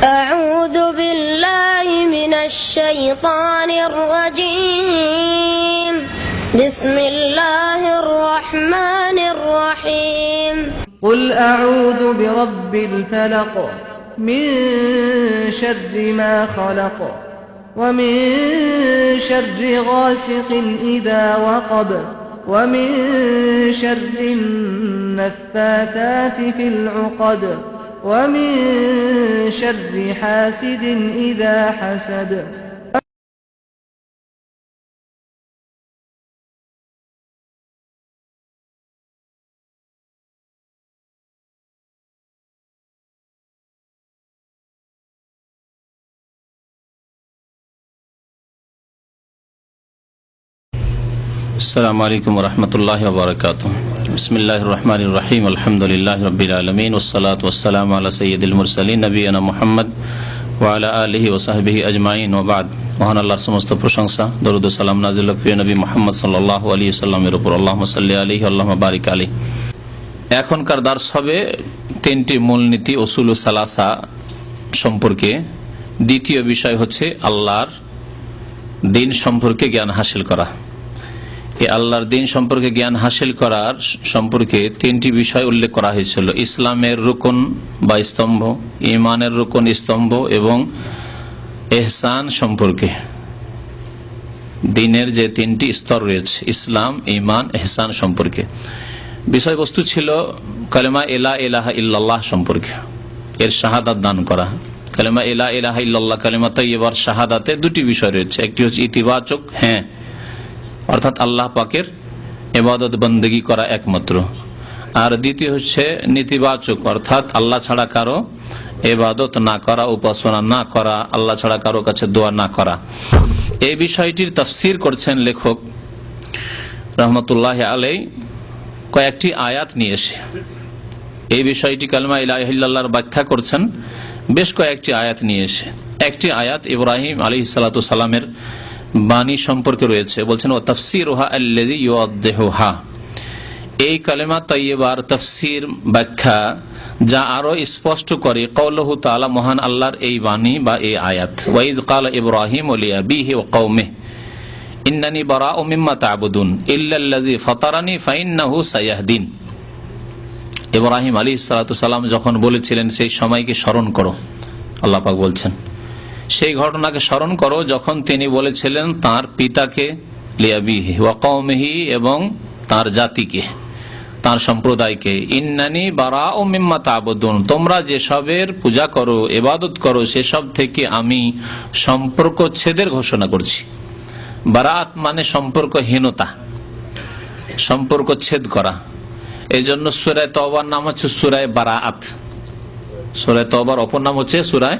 أعوذ بالله من الشيطان الرجيم بسم الله الرحمن الرحيم قل أعوذ برب الفلق من شر ما خلق ومن شر غاسق إذا وقب ومن شر النفاثات في العقد ومن شر حاسد إذا حسد السلام عليكم ورحمة الله وبركاته بسم الله الرحمن الرحيم الحمد لله رب العالمين والصلاة والسلام على سيد المرسلين نبينا محمد وعلى آله وصحبه أجمعين وبعد মহান আল্লাহর সমস্ত প্রশংসা দরুদ ও সালাম নাযিল হোক প্রিয় নবী মুহাম্মদ সাল্লাল্লাহু আলাইহি সাল্লামের উপর আল্লাহুম্মা সাল্লি আলাইহি আল্লাহুম্মা বারিক আলাইহি। এখনকার দার্স হবে তিনটি মূলনীতি উসুল সালাসা সম্পর্কে। দ্বিতীয় বিষয় হচ্ছে আল্লাহর দ্বীন সম্পর্কে জ্ঞান হাসিল করা। এই আল্লাহর দ্বীন সম্পর্কে জ্ঞান হাসিল করার সম্পর্কে তিনটি বিষয় উল্লেখ করা হয়েছিল: ইসলামের রুকন বা স্তম্ভ, ইমানের রুকন স্তম্ভ এবং ইহসান সম্পর্কে। দ্বীনের যে তিনটি স্তর রয়েছে ইসলাম, ইমান, ইহসান সম্পর্কে বিষয়বস্তু ছিল কালেমা লা ইলাহা ইল্লাল্লাহ সম্পর্কে, এর শাহাদাত দান করা। কালেমা লা ইলাহা ইল্লাল্লাহ কালেমা তাইয়্যিবার শাহাদাতে দুটি বিষয় রয়েছে, একটি হচ্ছে ইতিবাচক হ্যাঁ, অর্থাৎ আল্লাহ পাকের ইবাদত বন্দেগী করা একমাত্র, আর দ্বিতীয় হচ্ছে নেতিবাচক, অর্থাৎ আল্লাহ ছাড়া কারো ইবাদত না করা, উপাসনা না করা, আল্লাহ ছাড়া কারো কাছে দোয়া না করা। এই বিষয়টির তাফসীর করছেন লেখক রহমতুল্লাহ আলাইহি কয়েকটি আয়াত নিয়ে এসে। এই বিষয়টি কালেমা লা ইলাহা ইল্লাল্লাহর ব্যাখ্যা করছেন বেশ কয়েকটি আয়াত নিয়ে এসে। একটি আয়াত ইব্রাহিম আলাইহিস সালাতু সালামের বাণী সম্পর্কে রয়েছে, বলছেন ও তাফসীরুহা আল্লাযী ইউওয়াদ্দিহুহা। এই কালেমা তাইয়্যিবার তাফসীর ব্যাখ্যা যা আরো স্পষ্ট করে কওলুহু তাআলা, মহান আল্লাহর এই বাণী বা এই আয়াত, ওয়া ইয ক্বালা ইব্রাহিমু লিআবিহি ওয়া কওমিহি ইন্নানী বারাউম মিম্মা তা'বুদুন ইল্লাল্লাযী ফাতারানী ফাইন্নাহু সায়াহদিন। ইব্রাহিম আলাইহিস সালাতু সালাম যখন বলেছিলেন সেই সময়কে স্মরণ করো, আল্লাহ পাক বলছেন সেই ঘটনাকে স্মরণ করো যখন তিনি বলেছিলেন তার পিতাকে লিআবিহি ওয়া কওমিহি এবং তার জাতিকে, তার সম্প্রদায়কে, ইন্নানী বারাউম মিম্মা তা'বুদুন, তোমরা যেসবের পূজা করো, ইবাদত করো, সেসব থেকে আমি সম্পর্কচ্ছেদের ঘোষণা করছি। বারাত মানে সম্পর্কহীনতা, সম্পর্কচ্ছেদ করা। এই জন্য সূরা তওবার নাম হচ্ছে সূরা বারাআত। সূরা তওবার অপর নাম হচ্ছে সূরা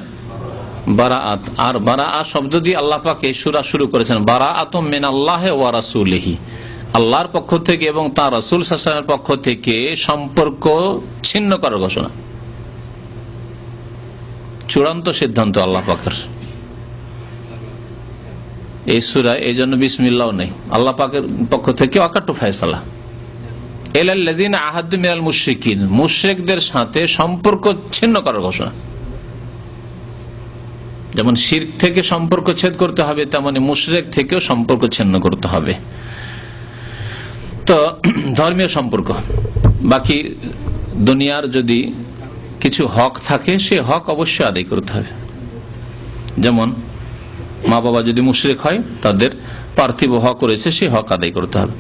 বারাআত। আর বারাআত শব্দ দিয়ে আল্লাহ পাক এই সূরা শুরু করেছেন, বারাআতুম মিনাল্লাহি ওয়া রাসূলিহি, আল্লাহর পক্ষ থেকে এবং তার রাসূল সাল্লাল্লাহু আলাইহি ওয়াসাল্লামের পক্ষ থেকে সম্পর্ক ছিন্ন করার ঘোষণা। চূড়ান্ত সিদ্ধান্ত আল্লাহ পাকের এই সূরায়। এই জন্য বিসমিল্লাহ নেই, আল্লাহ পাকের পক্ষ থেকে অকাট্য ফয়সালা। ইলাল্লাযিনা আহাদু মিনাল মুশরিকিন, মুশরিকদের সাথে সম্পর্ক ছিন্ন করার ঘোষণা। যেমন শিরক থেকে সম্পর্ক ছেদ করতে হবে, তেমনি মুশরিক থেকেও সম্পর্ক ছিন্ন করতে হবে। তো ধর্মীয় সম্পর্ক, বাকি দুনিয়ার যদি কিছু হক থাকে সে হক অবশ্যই আদায় করতে হবে। যেমন মা বাবা যদি মুশরিক হয় তাদের পার্থিব হক রয়েছে, সে হক আদায় করতে হবে।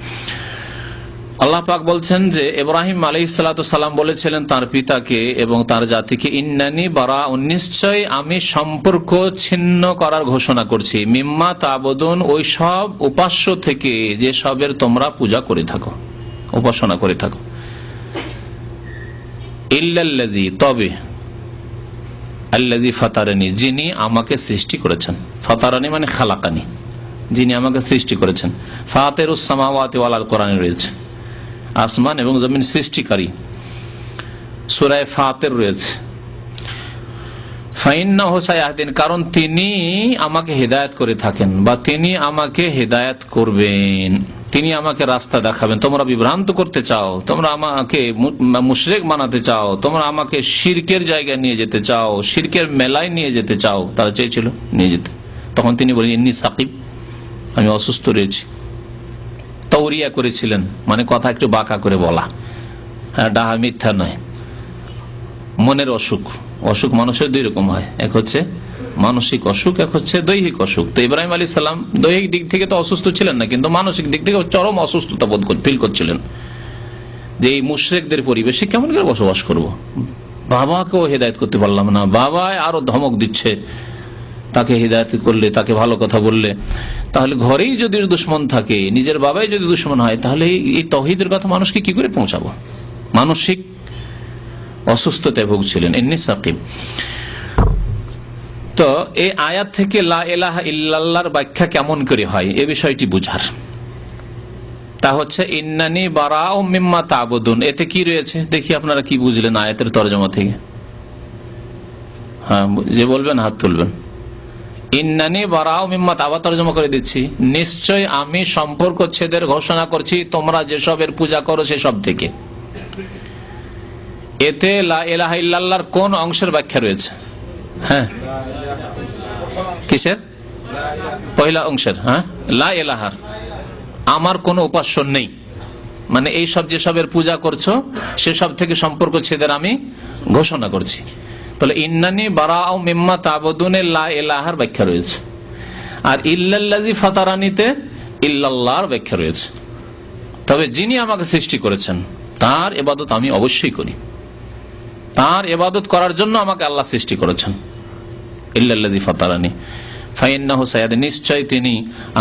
আল্লাহ পাক বলছেন যে ইব্রাহিম আলাইহিস সালাতু সালাম বলেছিলেন তার পিতাকে এবং তার জাতিকে, ইন্নানী বারাউন, নিশ্চয় আমি সম্পর্ক ছিন্ন করার ঘোষণা করছি, মিম্মা তা'বুদুন, ওই সব উপাস্য থেকে যে সবের তোমরা পূজা করে থাকো, উপাসনা করে থাকো, ইল্লাল্লাযী, তবে, আল্লাযী ফাতারানী, যিনি আমাকে সৃষ্টি করেছেন। ফাতারানী মানে খালাকানি, যিনি আমাকে সৃষ্টি করেছেন। ফাতিরুস সামাওয়াতি ওয়াল আরদ কোরআনে রয়েছে, আসমান এবং জমিন সৃষ্টিকারী, সূরা ফাতির রয়েছে। ফাইন্নাহু সায়াহদিন, কারণ তিনি আমাকে হিদায়াত করে থাকেন বা তিনি আমাকে হিদায়াত করবেন। তিনি আমাকে রাস্তা দেখাবেন। তোমরা বিভ্রান্ত করতে চাও, তোমরা আমাকে মুশরিক বানাতে চাও, তোমরা আমাকে শিরকের জায়গায় নিয়ে যেতে চাও, শিরকের মেলায় নিয়ে যেতে চাও। তারা চেয়েছিল নিয়ে যেতে। তখন তিনি বলেন ইন্নী সাকিব, আমি অসুস্থ রয়েছি। তাওরিয়া করেছিলেন, মানে কথা একটু বাঁকা করে বলা, ডাহা মিথ্যা নয়। মনের অসুখ, অসুখ মানুষের দুই রকম হয়, এক হচ্ছে মানসিক অসুখ, এক হচ্ছে দৈহিক অসুখ। তো ইব্রাহিম আলাইহিস সালাম দৈহিক দিক থেকে তো অসুস্থ ছিলেন না, কিন্তু মানসিক দিক থেকে চরম অসুস্থতা বোধ ফিল করছিলেন যে এই মুশরিকদের পরিবেশে কেমন করে বসবাস করব। বাবাকেও হেদায়েত করতে পারলাম না, বাবা আরো ধমক দিচ্ছে, তাকে হিদায়াত করলে, তাকে ভালো কথা বললে, তাহলে ঘরেই যদি দুশ্মন থাকে, নিজের বাবাই যদি দুশ্মন হয়, তাহলে এই তাওহীদের কথা মানুষকে কি করে পৌঁছাবো। মানসিক অসুস্থতায় ভুগছিলেন, ইন্নী সাকিব। তো এই আয়াত থেকে লা ইলাহা ইল্লাল্লাহর ব্যাখ্যা কেমন করে হয় এ বিষয়টি বুঝার। তা হচ্ছে ইন্নানি বারাউ মিম্মা তা'বুদুন। এতে কি রয়েছে দেখি আপনারা কি বুঝলেন আয়াতের তরজমা থেকে? হ্যাঁ, যে বলবেন হাত তুলবেন। ইন্নানি বারাউ মিম্মা, আবার তরজমা করে দিচ্ছি, নিশ্চয় আমি সম্পর্ক ছেদের ঘোষণা করছি তোমরা যেসবের পূজা করো সেসব থেকে। এতে লা ইলাহা ইল্লাল্লাহর কোন অংশের ব্যাখ্যা রয়েছে? হ্যাঁ, কিসের? পয়লা অংশের। হ্যাঁ, লা ইলাহার, আমার কোনো উপাস্য নেই, মানে এই সব যেসবের পূজা করছো সেসব থেকে সম্পর্ক ছেদের আমি ঘোষণা করছি। তাহলে ইন্নানি বারাউ মিম্মা তা'বুদুনে লা ইলাহার ব্যাখ্যা রয়েছে, আর ইল্লাল্লাযী ফাতারানিতে ইল্লাল্লাহর ব্যাখ্যা রয়েছে। তবে যিনি আমাকে সৃষ্টি করেছেন তার ইবাদত আমি অবশ্যই করি, তার ইবাদত করার জন্য আমাকে আল্লাহ সৃষ্টি করেছেন। ইল্লাল্লাযী ফাতারানি ফাইন্নাহু সায়াহদিন, নিশ্চয় তিনি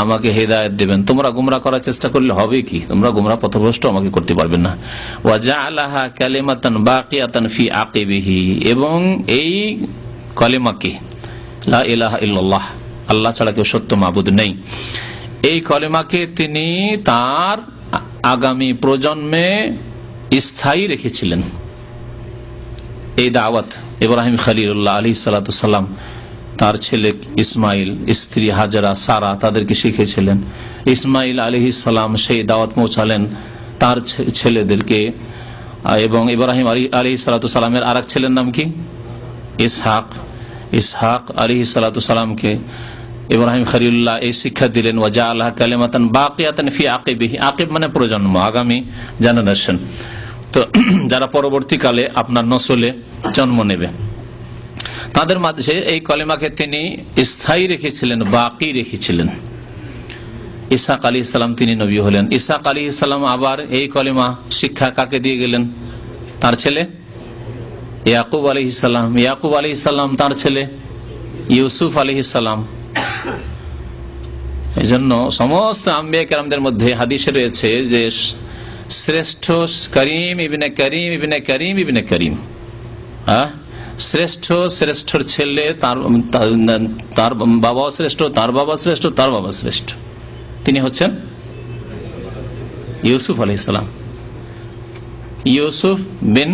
আমাকে হেদায়েত দেবেন। তোমরা গুমরাহ করার চেষ্টা করলে হবে কি? তোমরা গুমরাহ পথভ্রষ্ট আমাকে করতে পারবে না। ওয়া জাআলাহা কালিমাতান বাকিয়াতান ফি আকিবিহি, এবং এই কলিমাকে লা ইলাহা ইল্লাল্লাহ, আল্লাহ ছাড়া কেউ সত্য মাবুদ নেই, এই কলিমাকে তিনি তার আগামী প্রজন্মে স্থায়ী রেখেছিলেন। এই দাওয়াত ইব্রাহিম খলিলুল্লাহ আলাইহিস সালাতু সালাম তার ছেলে ইসমাইল, স্ত্রী হাজরা, সারা তাদেরকে শিখেছিলেন। ইসমাইল আলাইহিস সালাম সেই দাওয়াত পৌঁছালেন তার ছেলেদেরকে, এবং ইব্রাহিম আলাইহিস সালাতু সালামের আরেক ছেলের নাম কি? ইসহাক। ইসহাক আলাইহিস সালাতু সালামকে ইব্রাহিম খলিলুল্লাহ এই শিক্ষা দিলেন, ওয়া জাআলাহা কালিমাতান বাকিয়াতান ফি আকিবিহি। আকিব মানে প্রজন্ম, আগামী জেনারেশন। তো যারা পরবর্তীকালে আপনার নসলে জন্ম নেবে, তাদের মাঝে এই কলিমাকে তিনি স্থায়ী রেখেছিলেন, বাকি রেখেছিলেন। ইসহাক আলাইহিস সালাম তিনি নবী হলেন। ইসহাক আলাইহিস সালাম আবার এই কলিমা শিক্ষা কাকে দিয়ে গেলেন? তার ছেলে ইয়াকুব আলাইহিস সালাম। ইয়াকুব আলাইহিস সালাম তার ছেলে ইউসুফ আলাইহিস সালাম। এই জন্য সমস্ত আম্বিয়া কেরামদের মধ্যে হাদিসে রয়েছে যে শ্রেষ্ঠ করিম ইবনে করিম ইবনে করিম ইবনে করিম, শ্রেষ্ঠ শ্রেষ্ঠর ছেলে, তার বাবা শ্রেষ্ঠ, তার বাবা শ্রেষ্ঠ, তার বাবা শ্রেষ্ঠ, তিনি হচ্ছেন ইউসুফ আলাইহিস সালাম। ইউসুফ বিন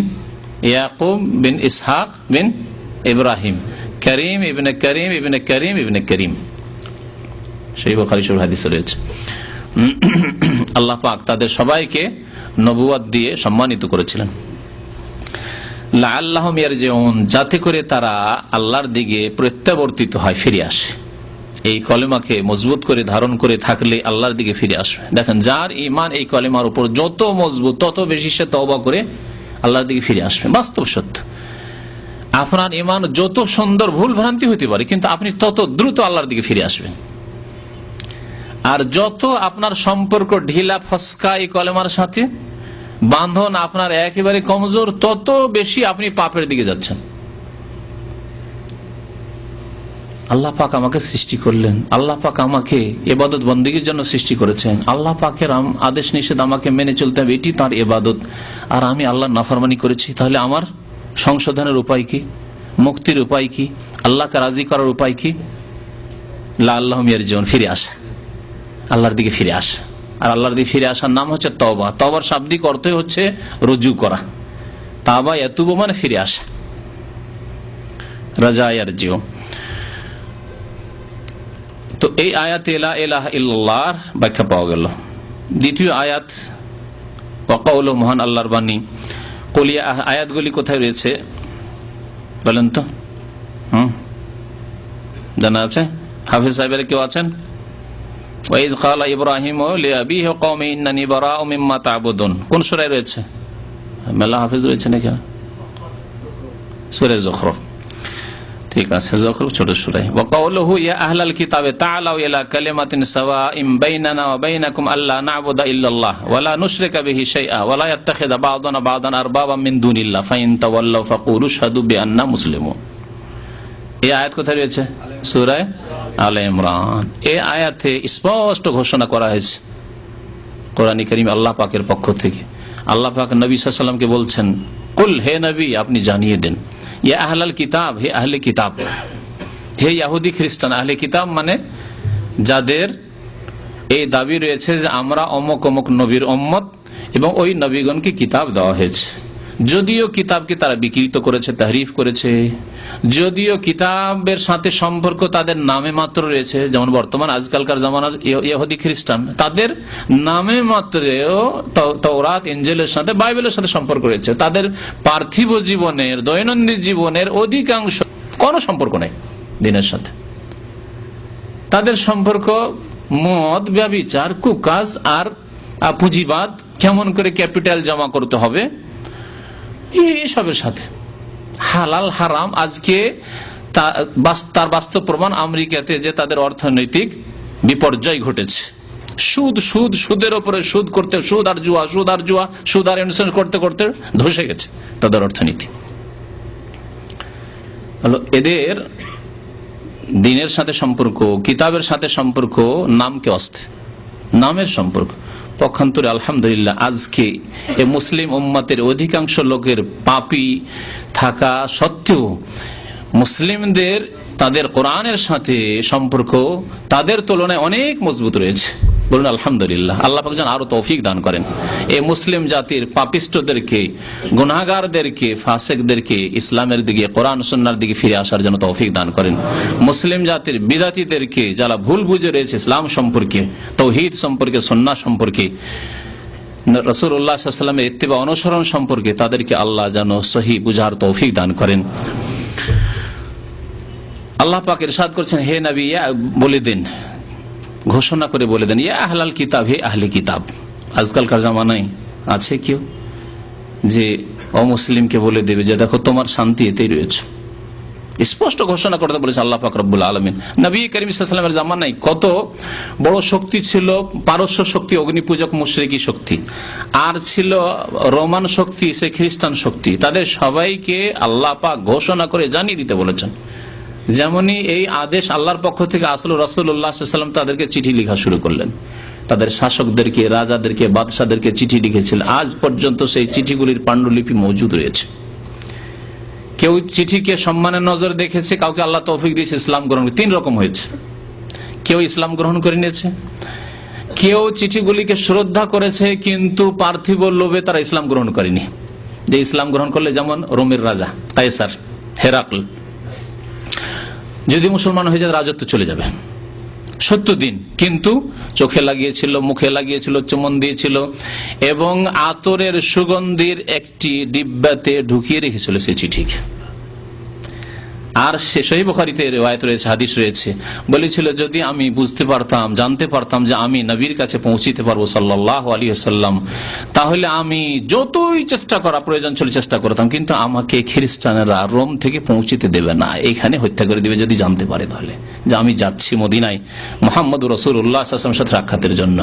ইয়াকুব বিন ইসহাক বিন ইব্রাহিম, করিম ইবনে করিম ইবনে করিম ইবনে করিম, সেই বুখারী শরীফ হাদিসে রয়েছে। আল্লাহ পাক তাদের সবাইকে নবুয়ত দিয়ে সম্মানিত করেছিলেন। লাআল্লাহুম ইয়ারজিউন, যাতে করে তারা আল্লাহর দিকে প্রত্যাবর্তিত হয়, ফিরে আসে। এই কলেমাকে মজবুত করে ধারণ করে থাকলে আল্লাহর দিকে ফিরে আসবে। দেখেন, যার ঈমান এই কলেমার উপর যত মজবুত, তত বেশি সে তওবা করে আল্লাহর দিকে ফিরে আসবে। বাস্তব সত্য। আপনার ঈমান যত সুন্দর, ভুল ভ্রান্তি হতে পারে, কিন্তু আপনি তত দ্রুত আল্লাহর দিকে ফিরে আসবেন। আর যত আপনার সম্পর্ক ঢিলা ফসকা এই কলেমার সাথে, বাঁধন আপনার একেবারে কমজোর, তত বেশি আপনি পাপের দিকে যাচ্ছেন। আল্লাহ পাক আমাকে সৃষ্টি করলেন, আল্লাহ পাক আমাকে ইবাদত বন্দেগীর জন্য সৃষ্টি করেছেন, আল্লাহ পাকের আদেশ নিষেধ আমাকে মেনে চলতে হবে, এটি তার ইবাদত, আর আমি আল্লাহর নাফরমানি করেছি। তাহলে আমার সংশোধনের উপায় কি? মুক্তির উপায় কি? আল্লাহকে রাজি করার উপায় কি? লাআল্লাহুম ইয়ারজিউন, ফিরে আসা, আল্লাহর দিকে ফিরে আসা। আর আল্লাহর দিকে ফিরে আসার নাম হচ্ছে তওবা। তওবার শাব্দিক অর্থ হচ্ছে রুজু করা। তাবা ইয়াতুবু মানে ফিরে আসা, রাজা ইয়ারজিউ। তো এই আয়াতে লা ইলাহা ইল্লাল্লাহর ব্যাখ্যা পাওয়া গেল। দ্বিতীয় আয়াত ওয়াকাউল, মহান আল্লাহর বাণী। কলিয়া আয়াতগুলি কোথায় রয়েছে বলেন তো? জানা আছে? হাফিজ সাহেবের কেউ আছেন? ওয়াইদ ক্বালা ইব্রাহিম লিআবিহি ওয়া কওমিহি ইন্নানী বারাউ মিম্মা তা'বুদুন, কোন সূরায় রয়েছে? মেলা হাফিজ রয়েছে নাকি? সূরা যুখরুফ, ঠিক আছে, যুখরুফ ছোট সূরা। ওয়া কাউলুহু ইয়া আহলাল কিতাবে তাআলাউ ইলা কালিমাতিন সাওয়াইন বাইনানা ওয়া বাইনাকুম আল্লা না'বুদা ইল্লাল্লাহ ওয়া লা নুশরিকা বিহি শাইআ ওয়া লা ইয়াত্তাখিযা বা'দুনা বা'দান আরবাবা মিন দুনিল্লাহ ফাইন তাওয়াল্লাউ ফাকুলু আশহাদু বিআন্না মুসলিমুন। এই আয়াত কোথায় রয়েছে? সূরা আলে ইমরান। এই আয়াতে স্পষ্ট ঘোষণা করা হয়েছে কোরআন কারীম আল্লাহ পাকের পক্ষ থেকে। আল্লাহ পাক নবী সাল্লাল্লাহু আলাইহি ওয়াসাল্লামকে বলছেন, কুল, হে নবী আপনি জানিয়ে দেন, ইয়া আহলাল কিতাব, হে আহলে কিতাব, হে ইহুদি খ্রিস্টান। আহলে কিতাব মানে যাদের এই দাবি রয়েছে যে আমরা অমুক অমুক নবীর উম্মত এবং ওই নবীগণকে কিতাব দেওয়া হয়েছে। যদিও কিতাবকে তারা বিকৃত করেছে, তাহরিফ করেছে, যদিও কিতাবের সাথে সম্পর্ক তাদের নামে মাত্র রয়েছে, যেমন বর্তমান আজকালকার জামানার ইহুদি খ্রিস্টান, তাদের নামে মাত্র তাওরাত ইনজিলের সাথে বাইবেলের সাথে সম্পর্ক রয়েছে, তাদের পার্থিব জীবনের দৈনন্দিন জীবনের অধিকাংশ কোনো সম্পর্ক নেই দিনের সাথে। তাদের সম্পর্ক মদ, ব্যভিচার, কুকাজ আর পুঁজিবাদ, কেমন করে ক্যাপিটাল জমা করতে হবে এইসবের সাথে। হালাল হারাম আজকে তার বাস্তব প্রমাণ আমেরিকাতে যে তাদের অর্থনৈতিক বিপর্যয় ঘটেছে। সুদ সুদ সুদের উপরে সুদ করতে, সুদ আর জুয়া, সুদ আর জুয়া, সুদ আর ইনস্যুরেন্স করতে করতে ধসে গেছে তাদের অর্থনীতি। এদের দিনের সাথে সম্পর্ক, কিতাবের সাথে সম্পর্ক নামকে অস্তে, নামের সম্পর্ক। পক্ষান্তরে আলহামদুলিল্লাহ আজকে এই মুসলিম উম্মতের অধিকাংশ লোকের পাপী থাকা সত্ত্বেও মুসলিমদের তাদের কোরআনের সাথে সম্পর্ক তাদের তুলনায় অনেক মজবুত রয়েছে। বলুন আলহামদুলিল্লাহ। আল্লাহ পাক যেন আরো তৌফিক দান করেন এই মুসলিম জাতির পাপিষ্টদেরকে, গুনাহগারদেরকে, ফাসিকদেরকে ইসলামের দিকে, কোরআন সুন্নাহর দিকে ফিরে আসার জন্য তৌফিক দান করেন। মুসলিম জাতির বিদাতীদেরকে, যারা ভুল বুঝে রয়েছে ইসলাম সম্পর্কে, তাওহীদ সম্পর্কে, সুন্নাহ সম্পর্কে, রাসূলুল্লাহ সাল্লাল্লাহু আলাইহি ওয়াসাল্লামের ইত্তিবা অনুসরণ সম্পর্কে, তাদেরকে আল্লাহ যেন সহি বুঝার তৌফিক দান করেন। আল্লাহ পাক ইরশাদ করছেন, হে নবী বলে দেন, ঘোষণা করে বলে দেন, ইয়া আহলাল কিতাব, হে আহলে কিতাব। আজকালকার জামানায় আছে কেউ যে অমুসলিমকে বলে দেবে যে দেখো তোমার শান্তি এতেই রয়েছে? স্পষ্ট ঘোষণা করতে বলেছে আল্লাহ পাক রব্বুল আলামিন। নবী করিম সাল্লাল্লাহু আলাইহি ওয়াসাল্লামের জামানায় কত বড় শক্তি ছিল, পারস্য শক্তি, অগ্নিপূজক মুশরিকি শক্তি, আর ছিল রোমান শক্তি, সে খ্রিস্টান শক্তি। তাদের সবাইকে আল্লাহ পাক ঘোষণা করে জানিয়ে দিতে বলেছেন। যেমনই এই আদেশ আল্লাহর পক্ষ থেকে আসলো, রাসূলুল্লাহ সাল্লাল্লাহু আলাইহি ওয়াসাল্লাম তাদেরকে চিঠি লেখা শুরু করলেন। তাদের শাসকদেরকে, রাজাদেরকে, বাদশাদেরকে চিঠি লিখেছিলেন। আজ পর্যন্ত সেই চিঠিগুলির পাণ্ডুলিপি মজুদ রয়েছে। কেউ চিঠিকে সম্মানের নজর দেখেছে, কাউকে আল্লাহ তৌফিক দিয়েছে ইসলাম গ্রহণ। তিন রকম হয়েছে। কেউ ইসলাম গ্রহণ করে নিয়েছে, কেউ চিঠিগুলিকে শ্রদ্ধা করেছে কিন্তু পার্থিব লোভে তারা ইসলাম গ্রহণ করেনি। যে ইসলাম গ্রহণ করলে, যেমন রোমের রাজা কায়সার, হেরাকল, যদি মুসলমান হয়ে যায় রাজত্ব চলে যাবে 70 দিন, কিন্তু চোখে লাগিয়েছিল, মুখে লাগিয়েছিল, চুমন দিয়েছিল এবং আতরের সুগন্ধির একটি ডিব্বাতে ঢুকিয়ে রেখেছিল সেই চিঠিকে। আর সে সহিহ বুখারীতে রিওয়ায়াত রয়েছে, হাদিস রয়েছে, বলেছিল যদি আমি বুঝতে পারতাম, জানতে পারতাম যে আমি নবীর কাছে পৌঁছিতে পারবো সাল্লাল্লাহু আলাইহি ওয়াসাল্লাম, তাহলে আমি যতই চেষ্টা করা প্রয়োজন ছিল চেষ্টা করতাম, কিন্তু আমাকে খ্রিস্টানেরা রোম থেকে পৌঁছিতে দেবে না, এখানে হত্যা করে দিবে যদি জানতে পারে তাহলে যে আমি যাচ্ছি মদিনায় মুহাম্মদুর রাসূলুল্লাহ সাল্লাল্লাহু আলাইহি ওয়াসাল্লামের সাথে সাক্ষাতের জন্য।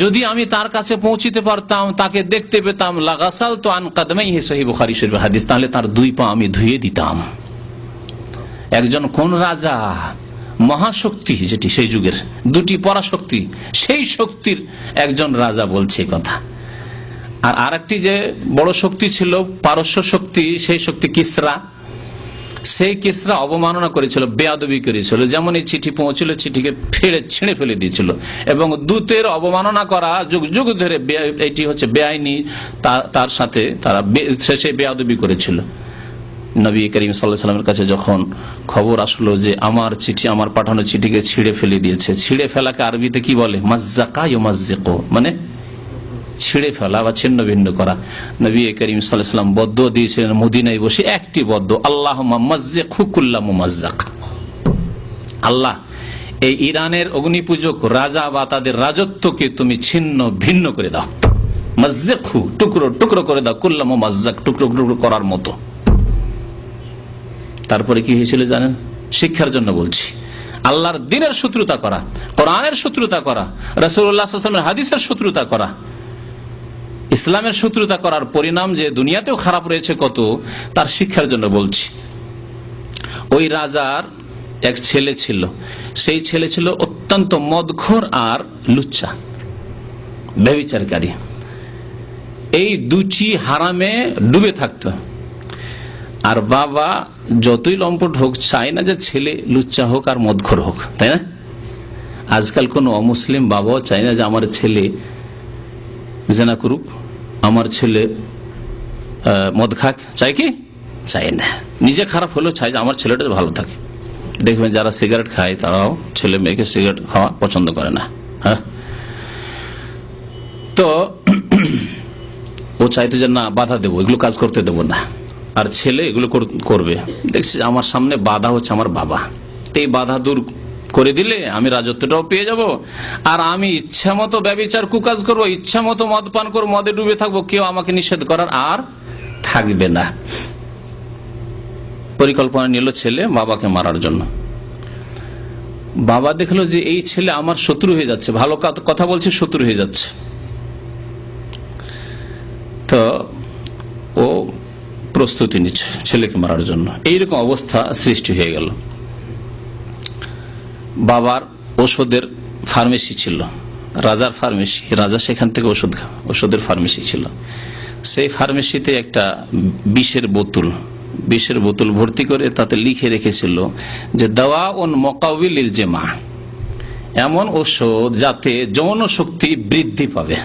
যদি আমি তার কাছে পৌঁছিতে পারতাম, তাকে দেখতে পেতাম, লাগাসালতু আন কদমাইহি, সহিহ বুখারী শরীফের হাদিস, তাহলে তার দুই পা আমি ধুয়ে দিতাম। একজন কোন রাজা, মহাশক্তি যেটি সেই যুগের, দুটি পরাশক্তি, সেই শক্তির একজন রাজা বলছে কথা। আর আরেকটি যে বড় শক্তি ছিল পারস্য শক্তি, সেই শক্তি কিসরা, সেই কিসরা অবমাননা করেছিল, বেয়াদবি করেছিল। যেমন এই চিঠি পৌঁছল, চিঠিকে ছিঁড়ে ফেলে দিয়েছিল এবং দূতের অবমাননা করা যুগ যুগ ধরে এটি হচ্ছে বেআইনি, তার সাথে তারা শেষে বেয়াদবি করেছিল। নবী করিম সাল্লাল্লাহু আলাইহি ওয়াসাল্লামের কাছে যখন খবর আসলো যে আমার চিঠি, আমার পাঠানো চিঠিকে ছিঁড়ে ফেলে দিয়েছে। ছিঁড়ে ফেলাকে আরবিতে কি বলে? মাজ্জাকা ইউমাজ্জিকু, মানে ছিঁড়ে ফেলা বা ছিন্ন ভিন্ন করা। নবী করিম সাল্লাল্লাহু আলাইহি ওয়াসাল্লাম বদদুয়া দিয়েছিলেন মদিনায় বসে, একটি বদদুয়া, আল্লাহুম্মা মাজ্জিকহু কুল্লা মুমাজ্জাক। আল্লাহ, এই ইরানের অগ্নিপূজক রাজা বা তাদের রাজত্বকে তুমি ছিন্ন ভিন্ন করে দাও, মাজ্জিকহু, টুকরো টুকরো করে দাও, কুল্লা মুমাজ্জাক, টুকরো টুকরো করার মতো। তারপরে কি হয়েছিল জানেন? শিক্ষার জন্য বলছি। আল্লাহর দ্বীনের শত্রুতা করা, কোরআনের শত্রুতা করা, রাসূলুল্লাহ সাল্লাল্লাহু আলাইহি ওয়াসাল্লামের হাদিসের শত্রুতা করা, ইসলামের শত্রুতা করার পরিণাম যে দুনিয়াতেও খারাপ রয়েছে কত, তার শিক্ষার জন্য বলছি। ওই রাজার এক ছেলে ছিল, সেই ছেলে ছিল অত্যন্ত মদখোর আর লুচ্চা, ব্যভিচারকারী। এই দুটি হারামে ডুবে থাকতো। আর বাবা যতই লম্পট হোক, চায় না যে ছেলে লুচ্চা হোক আর মদখোর হোক, তাই না? আজকাল কোন অমুসলিম বাবাও চায় না যে আমার ছেলে জেনা করুক, আমার ছেলে মদ খাক, চাই কি? চায় না। নিজে খারাপ হলেও চায় যে আমার ছেলেটা ভালো থাকে। দেখবেন যারা সিগারেট খায় তারাও ছেলে মেয়েকে সিগারেট খাওয়া পছন্দ করে না। হ্যাঁ, তো ও চাইতো যে না, বাধা দেবো, এগুলো কাজ করতে দেবো না, আর ছেলে এগুলো করবে। দেখছি আমার সামনে বাধা হচ্ছে আমার বাবা, এই বাধা দূর করে দিলে আমি রাজত্বটাও পেয়ে যাব, আর আমি ইচ্ছা মতো ব্যভিচার কুকাজ করবো, ইচ্ছা মতো মদ পান করবো, মদে ডুবে থাকবো, কেউ আমাকে নিষেধ করার আর থাকবে না। পরিকল্পনা নিল ছেলে বাবাকে মারার জন্য। বাবা দেখলো যে এই ছেলে আমার শত্রু হয়ে যাচ্ছে, ভালো কথা বলছে, শত্রু হয়ে যাচ্ছে। তো ও প্রস্তুতি নিচ্ছে ছেলেকে মারার জন্য। এইরকম অবস্থা সৃষ্টি হয়ে গেল। বাবার ওষুধের ফার্মেসি ছিল, রাজার ফার্মেসি, রাজা সেখান থেকে ওষুধের ফার্মেসি ছিল। সেই ফার্মেসিতে একটা বিষের বোতল ভর্তি করে তাতে লিখে রেখেছিল যে দাওয়াউন মুকাউবিলিল জিমা, এমন ওষুধ যাতে যৌন শক্তি বৃদ্ধি পাবে,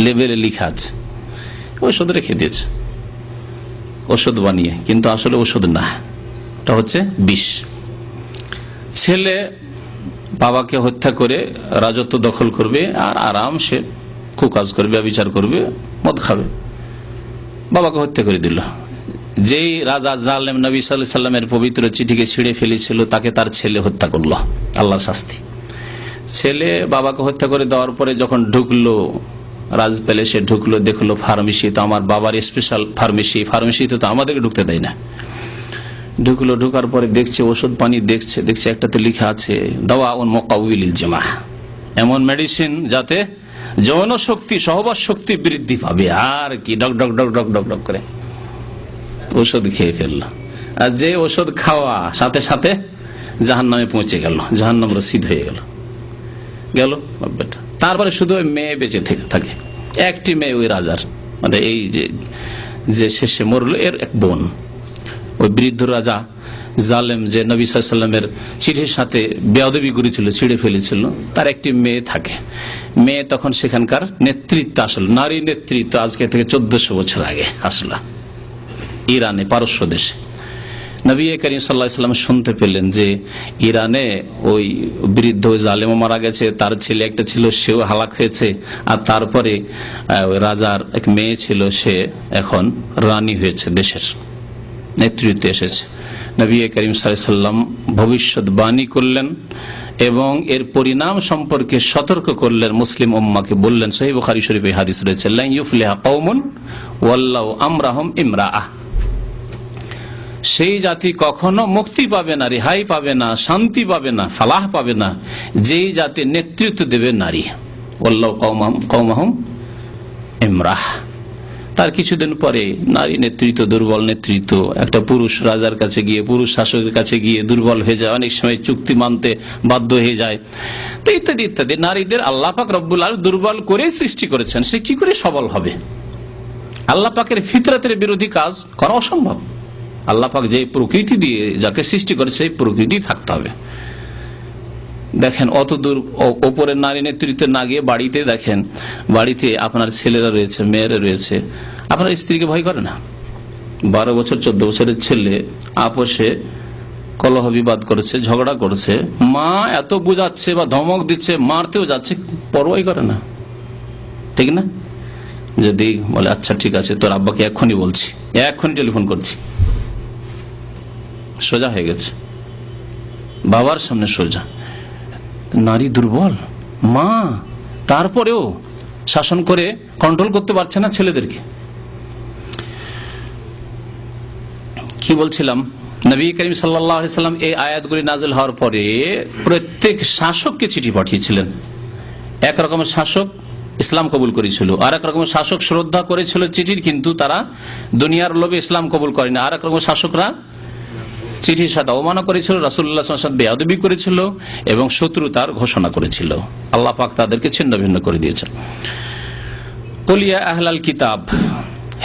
লেবেলে লেখা আছে। ওষুধ রেখে দিয়েছে, ওষুধ বানিয়ে, কিন্তু আসলে ওষুধ না, এটা হচ্ছে বিষ। ছেলে বাবাকে হত্যা করে রাজত্ব দখল করবে আর আরাম সে কুকাজ করবে, বিচার করবে, মদ খাবে। বাবাকে হত্যা করে দিল। যেই রাজা জালেম নবী সাল্লাল্লাহু আলাইহি ওয়াসাল্লামের পবিত্র চিঠিকে ছিঁড়ে ফেলেছিল, তাকে তার ছেলে হত্যা করলো, আল্লাহর শাস্তি। ছেলে বাবাকে হত্যা করে দেওয়ার পরে যখন ঢুকলো রাজ প্যালেসে, ঢুকলো, দেখলো ফার্মেসি তো আমার বাবার স্পেশাল ফার্মেসি তো আমাদেরকে ঢুকতে দেয় না। ঢুকার পরে দেখছে ওষুধ পানি, দেখছে একটাতে লেখা আছে দাওয়াউন মুকাউবিলিল জিমা, এমন মেডিসিন যাতে যৌন শক্তি, সহবাস শক্তি বৃদ্ধি পাবে। আর কি ডক ডক ডক ডক ডক ডক করে ওষুধ খেয়ে ফেললো। আর যে ওষুধ খাওয়া সাথে সাথে জাহান্নামে পৌঁছে গেল, জাহান্নাম রসিদ হয়ে গেল বেটা। তারপরে শুধু ওই মেয়ে বেঁচে থাকে, একটি মেয়ে ওই রাজার, মানে এই যে শেষে মরলো এর এক বোন। ওই বৃদ্ধ রাজা জালেম যে নবী সাল্লাল্লাহু আলাইহি ওয়াসাল্লামের চিঠির সাথে বেয়াদবি করেছিল, ছিঁড়ে ফেলেছিল, তার একটি মেয়ে থাকে। মেয়ে তখন সেখানকার নেতৃত্ব, আসলে নারী নেতৃত্ব আজকে থেকে 1400 বছর আগে আসলে ইরানে, পারস্য দেশে। নবী করিম সাল্লাল্লাহু আলাইহি ওয়াসাল্লাম শুনতে পেলেন যে ইরানে ওই বৃদ্ধ জালেমও মারা গেছে, তার ছেলে একটা ছিল সেও হালাক হয়েছে, আর তারপরে রাজার এক মেয়ে ছিল, সে এখন রানী হয়েছে, দেশের নেতৃত্বে এসেছে। নবী করিম সাল্লাল্লাহু আলাইহি ওয়াসাল্লাম ভবিষ্যৎবাণী করলেন এবং এর পরিণাম সম্পর্কে সতর্ক করলেন মুসলিম উম্মাহকে। বললেন, সহিহ বুখারী শরীফে হাদিস রয়েছে, লা ইউফলিহা কওমুন ওয়াল্লাহু আমরাহুম ইমরাআহ, সেই জাতি কখনো মুক্তি পাবে না, রেহাই পাবে না, শান্তি পাবে না, ফালাহ পাবে না, যেই জাতি নেতৃত্ব দেবে নারী। ওয়াল্লাহু কওমাহুম ইমরাহ। তার কিছুদিন পরে নারী নেতৃত্ব, দুর্বল নেতৃত্ব, একটা পুরুষ রাজার কাছে গিয়ে, পুরুষ শাসকের কাছে গিয়ে দুর্বল হয়ে যায়, অনেক সময় চুক্তি মানতে বাধ্য হয়ে যায়, তো ইত্যাদি ইত্যাদি। নারীদের আল্লাহ পাক রব্বুল আলামিন দুর্বল করে সৃষ্টি করেছেন, সে কি করে সবল হবে? আল্লাহ পাকের ফিতরাতের বিরোধী কাজ করা অসম্ভব। আল্লাহ পাক যে প্রকৃতি দিয়ে যাকে সৃষ্টি করে সেই প্রকৃতি থাকতে হবে। দেখেন অত দূর ওপরের নারী নেতৃত্বে না গিয়ে বাড়িতে দেখেন, বাড়িতে আপনার ছেলেরা রয়েছে, মেয়েরা রয়েছে, আপনার স্ত্রীকে ভয় করে না, 12 বছর 14 বছরের ছেলে আপোষে কলহ বিবাদ করেছে, ঝগড়া করেছে, মা এত বুঝাচ্ছে বা ধমক দিচ্ছে, মারতেও যাচ্ছে, পরোয়াই করে না, ঠিক না? যদি বলে আচ্ছা ঠিক আছে তোর আব্বাকে এক্ষুনি বলছি, এক্ষুনি টেলিফোন করছি, সোজা হয়ে গেছে, বাবার সামনে সোজা। নারী দুর্বল, মা তারপরেও শাসন করে কন্ট্রোল করতে পারছে না ছেলেদেরকে। কি বলছিলাম, নবী করিম সাল্লাল্লাহু আলাইহি সাল্লাম এই আয়াতগুলি নাযিল হওয়ার পরে প্রত্যেক শাসককে চিঠি পাঠিয়েছিলেন। এক রকমের শাসক ইসলাম কবুল করেছিল, আর এক রকমের শাসক শ্রদ্ধা করেছিল চিঠির, কিন্তু তারা দুনিয়ার লোভে ইসলাম কবুল করেনি। আর এক রকমের শাসকরা চিঠির সাথে অবমাননা করেছিল, রাসূলুল্লাহ সাল্লাল্লাহু আলাইহি ওয়াসাল্লাম বেয়াদবি করেছিল এবং শত্রুতার ঘোষণা করেছিল। আল্লাহ পাক তাদেরকে ছিন্ন ভিন্ন করে দিয়েছেন। কুল ইয়া আহলাল কিতাব,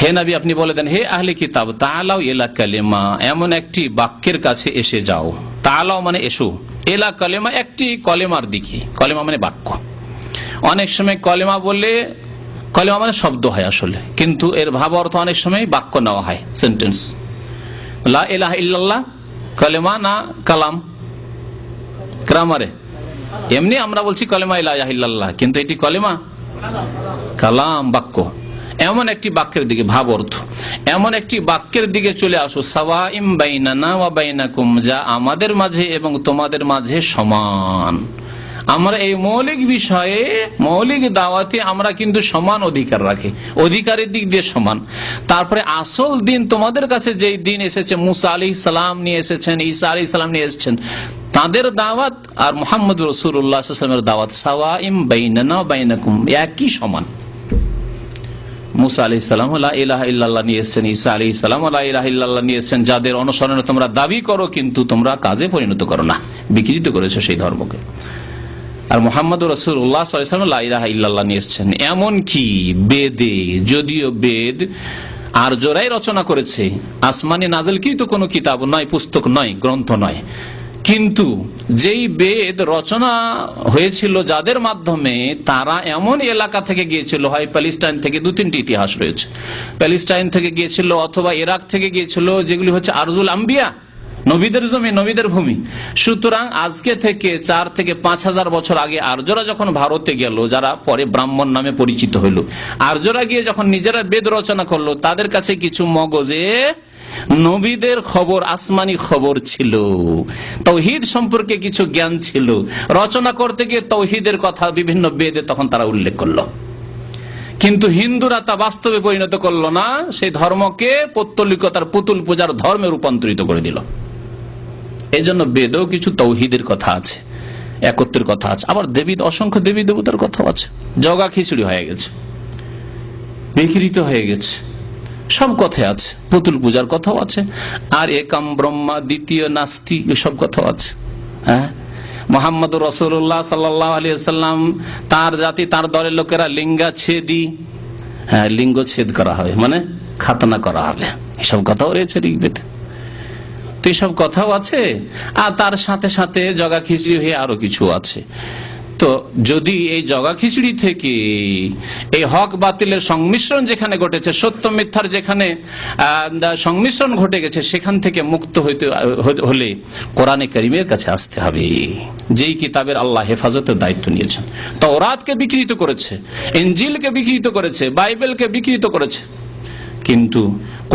হে নবী আপনি বলে দেন, হে আহলে কিতাব, তাআলাউ ইলা কালিমা, এমন একটি বাক্যের কাছে এসে যাও। তাআলাউ মানে এসো, ইলা কালিমা একটি কলেমার দিকে। কলেমা মানে বাক্য। অনেক সময় কলেমা বললে, কলেমা মানে শব্দ হয় আসলে, কিন্তু এর ভাব অর্থ অনেক সময় বাক্য নেওয়া হয়, সেন্টেন্স। লা ইলাহা ইল্লাল্লাহ কলেমা না কালাম? গ্রামারে এমনি আমরা বলছি কলেমা লা ইলাহা ইল্লাল্লাহ, কিন্তু এটি কলেমা কালাম, বাক্য। এমন একটি বাক্যের দিকে, ভাব অর্থ, এমন একটি বাক্যের দিকে চলে আসো, সাওয়াইম বাইনানা ওয়া বাইনাকুম, যা আমাদের মাঝে এবং তোমাদের মাঝে সমান। আমরা এই মৌলিক বিষয়ে, মৌলিক দাওয়াতে আমরা কিন্তু সমান অধিকার রাখি, অধিকারের দিক দিয়ে সমান। তারপরে আসল দিন তোমাদের কাছে যেই দিন এসেছে, মুসা আলাইহিস সালাম নিয়ে এসেছেন, ঈসা আলাইহিস সালাম নিয়ে এসেছেন, তাদের দাওয়াত আর মুহাম্মদ রাসূলুল্লাহ সাল্লাল্লাহু আলাইহি ওয়াসাল্লামের দাওয়াত সাওয়াইম বাইনানা ওয়া বাইনাকুম, একই সমান। মুসা আলাইহিস সালাম লা ইলাহা ইল্লাল্লাহ নিয়ে এসেছেন, ঈসা আলাইহিস সালাম লা ইলাহা ইল্লাল্লাহ নিয়ে এসেছেন, যাদের অনুসরণে তোমরা দাবি করো কিন্তু তোমরা কাজে পরিণত করো না, বিকৃত করেছো সেই ধর্মকে। আর মুহাম্মদ রাসূলুল্লাহ সাল্লাল্লাহু আলাইহি ওয়াসাল্লাম লা ইলাহা ইল্লাল্লাহ নিয়ে এসেছেন। এমন কি বেদে, যদিও বেদ আরজরাই রচনা করেছে, আসমানে নাযিলকৃত কোনো কিতাব নয়, পুস্তক নয়, গ্রন্থ নয়, কিন্তু যেই বেদ রচনা হয়েছিল যাদের মাধ্যমে, তারা এমন এলাকা থেকে গিয়েছিল, হয় প্যালেস্টাইন থেকে, 2-3টি ইতিহাস রয়েছে, প্যালেস্টাইন থেকে গিয়েছিল অথবা ইরাক থেকে গিয়েছিল, যেগুলি হচ্ছে আরজুল আম্বিয়া, নবীদের জমি, নবীদের ভূমি। সুতরাং আজকে থেকে 4 থেকে 5,000 বছর আগে আর্যরা যখন ভারতে গেল, যারা পরে ব্রাহ্মণ নামে পরিচিত হইল, আর্যরা গিয়ে যখন নিজেরা বেদ রচনা করলো, তাদের কাছে কিছু মগজে নবীদের খবর, আসমানি খবর ছিল, তাওহীদ সম্পর্কে কিছু জ্ঞান ছিল। রচনা করতে গিয়ে তাওহীদের কথা বিভিন্ন বেদে তখন তারা উল্লেখ করলো, কিন্তু হিন্দুরা তা বাস্তবে পরিণত করলো না, সেই ধর্মকে পৌত্তলিকতার, পুতুল পূজার ধর্মে রূপান্তরিত করে দিল। এই জন্য বেদেও কিছু তাওহীদের কথা আছে, একত্রের কথা আছে, আবার অসংখ্য দেবী দেবতার কথাও আছে। জগা খিচুড়ি হয়ে গেছে, বিকৃত হয়ে গেছে, সব কথা আছে, পুতুল পূজার কথাও আছে, আর একাম ব্রহ্মা, দ্বিতীয় নাস্তি, এসব কথাও আছে। হ্যাঁ, মুহাম্মদ রাসূলুল্লাহ সাল্লাল্লাহু আলাইহি ওয়াসাল্লাম, তার জাতি, তার দলের লোকেরা লিঙ্গাচ্ছেদী, হ্যাঁ, লিঙ্গ ছেদ করা হবে মানে খাতনা করা হবে, এসব কথাও রয়েছে ঋগ্বেদে। তো এসব কথাও আছে, আর তার সাথে সাথে জগা খিচুড়ি হয়ে আরো কিছু আছে। তো যদি এই জগা খিচুড়ি থেকে এই হক বাতিলের সংমিশ্রণ যেখানে ঘটেছে, সত্য মিথ্যার যেখানে সংমিশ্রণ ঘটে গেছে, সেখান থেকে মুক্ত হলে কোরআনে কারীমের কাছে আসতে হবে, যেই কিতাবের আল্লাহ হেফাজতের দায়িত্ব নিয়েছেন। তাওরাতকে বিকৃত করেছে, ইনজিলকে বিকৃত করেছে, বাইবেলকে বিকৃত করেছে, কিন্তু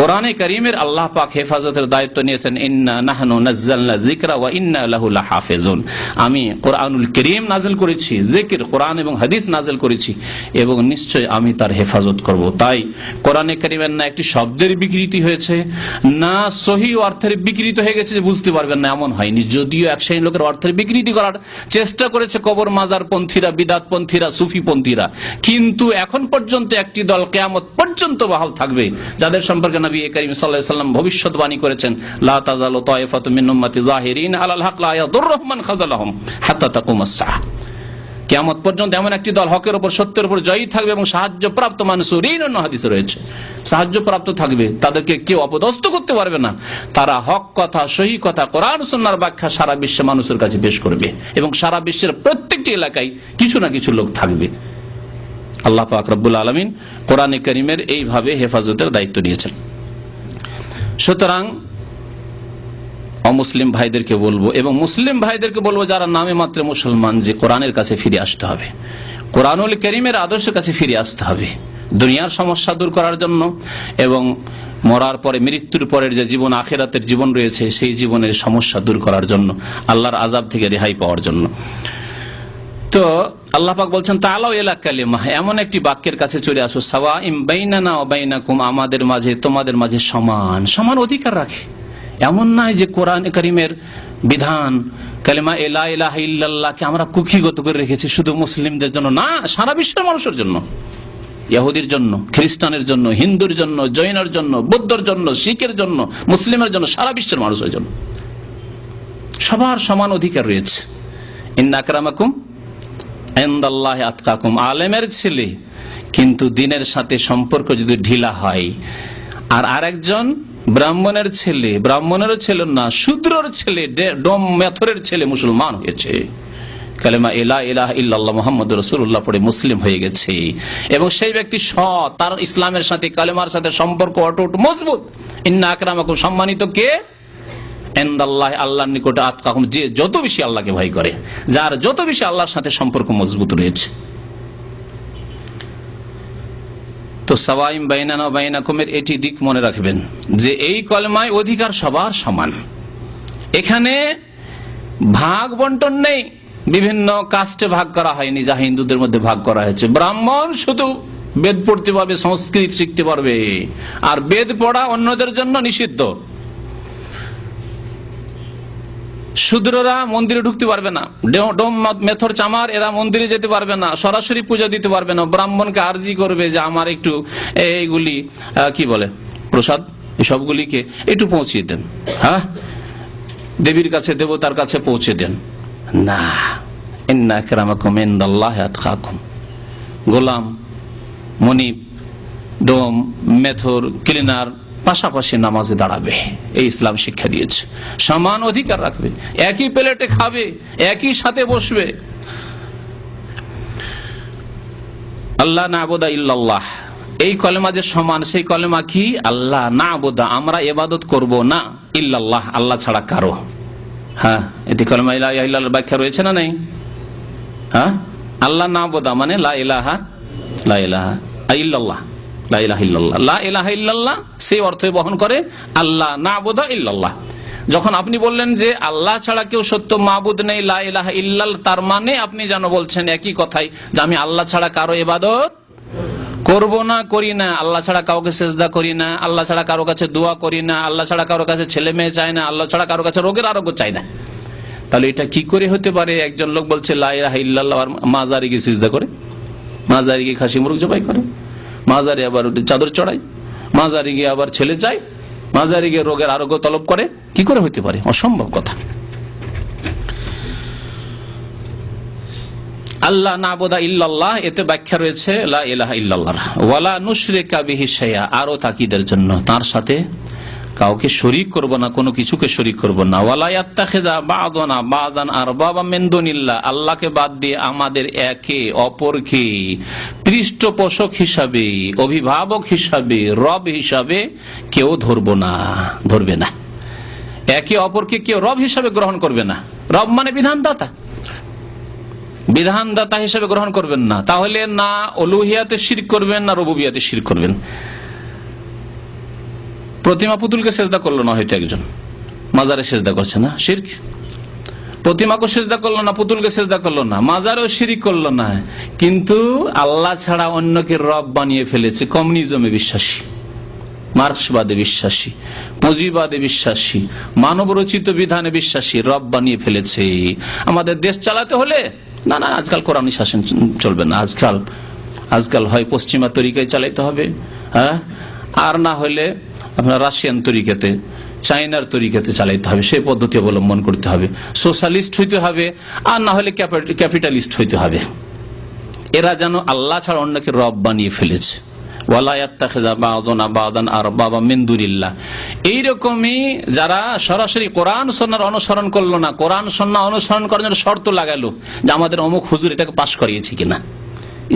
কোরআনে কারীমের আল্লাহ পাক হেফাজতের দায়িত্ব নিয়েছেন। ইন্না নাহনু নাযালনা যিকরা ওয়া ইন্না লাহু লাহাফিজুন, আমি কোরআনুল কারীম নাযিল করেছি, জিকির, কোরআন এবং হাদিস নাযিল করেছি, এবং নিশ্চয় আমি তার হেফাজত করব। তাই কোরআনে কারীমের না একটি শব্দের বিকৃতি হয়েছে, না সহি অর্থের বিকৃতি হয়ে গেছে যে বুঝতে পারবেন না, এমন হয়নি। যদিও এক শ্রেণীর লোকের অর্থের বিকৃতি করার চেষ্টা করেছে কবর মাজার পন্থীরা, বিদাত পন্থীরা, সুফি পন্থীরা, কিন্তু এখন পর্যন্ত একটি দল কিয়ামত পর্যন্ত বহাল থাকবে, যাদের সম্পর্কে নবী করিম সাল্লাল্লাহু আলাইহি ওয়াসাল্লাম ভবিষ্যদ্বাণী করেছেন, লা তাযালু তায়ফাতুম মিন উম্মতি যাহিরিন আলাল হক লা ইয়াদুররুহুম মান খাযালাহুম হাত্তা তাকুমুস সাআহ। কিয়ামত পর্যন্ত এমন একটি দল হকের উপর, সত্যের উপর জয়ী থাকবে এবং সাহায্যপ্রাপ্ত মানসুরিন, অন্য হাদিসে রয়েছে, সাহায্যপ্রাপ্ত থাকবে, তাদেরকে কেউ অপদস্থ করতে পারবে না। তারা হক কথা, সহি কথা, কোরআন সুন্নাহর ব্যাখ্যা সারা বিশ্বে মানুষের কাছে পেশ করবে, এবং সারা বিশ্বের প্রত্যেকটি এলাকায় কিছু না কিছু লোক থাকবে। আল্লাহ পাক রব্বুল আলামিন কোরআনে কারীমের এইভাবে হেফাজতের দায়িত্ব নিয়েছেন। সুতরাং অমুসলিম ভাইদেরকে বলবো এবং মুসলিম ভাইদেরকে বলবো যারা নামে মাত্র মুসলমান, যে কোরআনের কাছে ফিরে আসতে হবে, কোরআনুল কারীমের আদর্শের কাছে ফিরে আসতে হবে দুনিয়ার সমস্যা দূর করার জন্য এবং মরার পরে, মৃত্যুর পরের যে জীবন, আখিরাতের জীবন রয়েছে, সেই জীবনের সমস্যা দূর করার জন্য, আল্লাহর আযাব থেকে রেহাই পাওয়ার জন্য। তো আল্লাহ পাক বলছেন তাআলাউ ইলা কালিমা, এমন একটি বাক্যের কাছে চলে আসো, সাওয়াইম বাইনানা ওয়া বাইনাকুম, আমাদের মাঝে তোমাদের মাঝে সমান সমান অধিকার রাখে। এমন নয় যে কোরআন কারীমের বিধান কালিমা লা ইলাহা ইল্লাল্লাহকে আমরা কুক্ষিগত করে রেখেছি শুধু মুসলিমদের জন্য, না, সারা বিশ্বের মানুষের জন্য, ইহুদির জন্য, খ্রিস্টানের জন্য, হিন্দুর জন্য, জৈনের জন্য, বৌদ্ধের জন্য, শিখের জন্য, মুসলিমের জন্য, সারা বিশ্বের মানুষের জন্য সবার সমান অধিকার রয়েছে। ইন্না আকরামাকুম ইনদাল্লাহি আতকাকুম, আলেমের ছেলে কিন্তু দিনের সাথে সম্পর্ক যদি ঢিলা হয়, আর আরেকজন ব্রাহ্মণের ছেলে, ব্রাহ্মণেরও ছেলে না, শূদ্রর ছেলে, ডোম মেথরের ছেলে মুসলমান হয়েছে, কালেমা লা ইলাহা ইল্লাল্লাহ মুহাম্মাদুর রাসূলুল্লাহ পড়ে মুসলিম হয়ে গেছে, এবং সেই ব্যক্তি সৎ, তার ইসলামের সাথে, কালেমার সাথে সম্পর্ক অটুট মজবুত। ইন্না আকরামাকুম, সম্মানিত কে? ইনদাল্লাহি, আল্লাহর নিকটে, আতকাকুম, যে যত বেশি আল্লাহকে ভয় করে, যার যত বেশি আল্লাহর সাথে সম্পর্ক মজবুত রয়েছে। তো সাওয়াইম বাইনানা ওয়া বাইনাকুমের এটি দিক মনে রাখবেন যে এই কলেমায় অধিকার সবার সমান, এখানে ভাগ বন্টন নেই, বিভিন্ন কাস্টে ভাগ করা হয়নি যা হিন্দুদের মধ্যে ভাগ করা হয়েছে। ব্রাহ্মণ শুধু বেদ পড়তে পারবে, সংস্কৃত শিখতে পারবে, আর বেদ পড়া অন্যদের জন্য নিষিদ্ধ। শূদ্ররা মন্দিরে ঢুকতে পারবে না, ডোম মেথর চামার এরা মন্দিরে যেতে পারবে না, সরাসরি পূজা দিতে পারবে না। ব্রাহ্মণকে আরজি করবে যে আমার একটু এইগুলি কি বলে প্রসাদ, এসবগুলিকে একটু পৌঁছে দেন, হ্যাঁ, দেবীর কাছে, দেবতার কাছে পৌঁছে দেন না। ইন্না আকরামাকুম ইনদাল্লাহি আতকাকুম, গোলাম, মনিব, ডোম, মেথর, ক্লিনার পাশাপাশি নামাজে দাঁড়াবে, এই ইসলাম শিক্ষা দিয়েছে। সমান অধিকার রাখবে, একই প্লেটে খাবে, একই সাথে বসবে। আল্লাহ না'বুদা ইল্লাল্লাহ, এই কলেমা যে সমান, সেই কলেমা কি? আল্লাহ না'বুদা, আমরা ইবাদত করব না, ইল্লাল্লাহ, আল্লাহ ছাড়া কারো। হ্যাঁ, এটি কলেমা লা ইলাহা ইল্লাল্লাহ ব্যাখ্যা রয়েছে না নেই? হ্যাঁ, আল্লাহ না'বুদা মানে লা ইলাহা ইল্লাল্লাহ, লা ইলাহা ইল্লাল্লাহ, লা ইলাহা ইল্লাল্লাহ সেই অর্থই বহন করে আল্লাহ না'বুদা ইল্লাল্লাহ। যখন আপনি বললেন যে আল্লাহ ছাড়া কেউ সত্য মাবুদ নেই, লা ইলাহা ইল্লাল্লাহ, তার মানে আপনি যেন বলছেন একই কথাই যে আমি আল্লাহ ছাড়া কারো ইবাদত করব না, করি না, আল্লাহ ছাড়া কাউকে সেজদা করি না, আল্লাহ ছাড়া কারো কাছে দোয়া করি না, আল্লাহ ছাড়া কারো কাছে ছেলে মেয়ে চাই না, আল্লাহ ছাড়া কারো কাছে রোগের আরোগ্য চাই না। তাহলে এটা কি করে হতে পারে? একজন লোক বলছে লা ইলাহা ইল্লাল্লাহ আর মাজারে গিয়ে সিজদা করে, মাজারে গিয়ে খাসি মুরগ জবাই করে, মাজারে আবার চাদর চড়ায়, মাজারে গিয়ে আবার ছেলে চায়, মাজারে গিয়ে রোগের আরোগ্য তলব করে, কি করে হতে পারে? অসম্ভব কথা। আল্লাহ না'বুদা ইল্লাল্লাহ, এতে ব্যাখ্যা রয়েছে লা ইলাহা ইল্লাল্লাহ, ওয়ালা নুশরিকা বিহি শাইআ, আরো তাকিদের জন্য তার সাথে কাউকে শরীক করব না, কোনো কিছুকে শরীক করব না। ওয়ালা ইয়াত্তাখিযা বা'দুনা বা'দান আরবাবা মিন দুনিল্লাহ, আল্লাহকে বাদ দিয়ে আমাদের একে অপরকে পৃষ্ঠপোষক হিসাবে, অভিভাবক হিসাবে, রব হিসাবে কেউ ধরবে না। একে অপরকে কেউ রব হিসাবে গ্রহণ করবে না। রব মানে বিধানদাতা, বিধানদাতা হিসাবে গ্রহণ করবেন না। তাহলে না উলুহিয়াতে শিরক করবেন, না রুবুবিয়াতে শিরক করবেন। প্রতিমা পুতুলকে সেজদা করলো না, হয়তো একজন মাজারে সেজদা করছে না, শিরক। প্রতিমাকে সেজদা করলো না, পুতুলকে সেজদা করলো না, মাজারেও শিরক করলো না, কিন্তু আল্লাহ ছাড়া অন্যকে রব বানিয়ে ফেলেছে। কমিউনিজমে বিশ্বাসী, মার্কসবাদে বিশ্বাসী, পুঁজিবাদে বিশ্বাসী, মানব রচিত বিধানে বিশ্বাসী, রব বানিয়ে ফেলেছে। আমাদের দেশ চালাতে হলে না, আজকাল কোরআনী শাসন চলবে না, আজকাল হয় পশ্চিমা তরিকায় চালাইতে হবে, হ্যাঁ, আর না হলে আপনার রাশিয়ান তরিকাতে, চাইনার তরিকাতে চালাইতে হবে, সেই পদ্ধতি অবলম্বন করতে হবে। সোশ্যালিস্ট হইতে হবে, আর না হলে ক্যাপিটালিস্ট হইতে হবে। এরা যেন আল্লাহ ছাড়া অন্যকে রব বানিয়ে ফেলেছে। এইরকমই যারা সরাসরি কোরআন সুন্নাহর অনুসরণ করলো না, কোরআন সুন্নাহ অনুসরণ করার জন্য শর্ত লাগালো যে আমাদের অমুক হুজুর এটাকে পাশ করিয়েছে কিনা,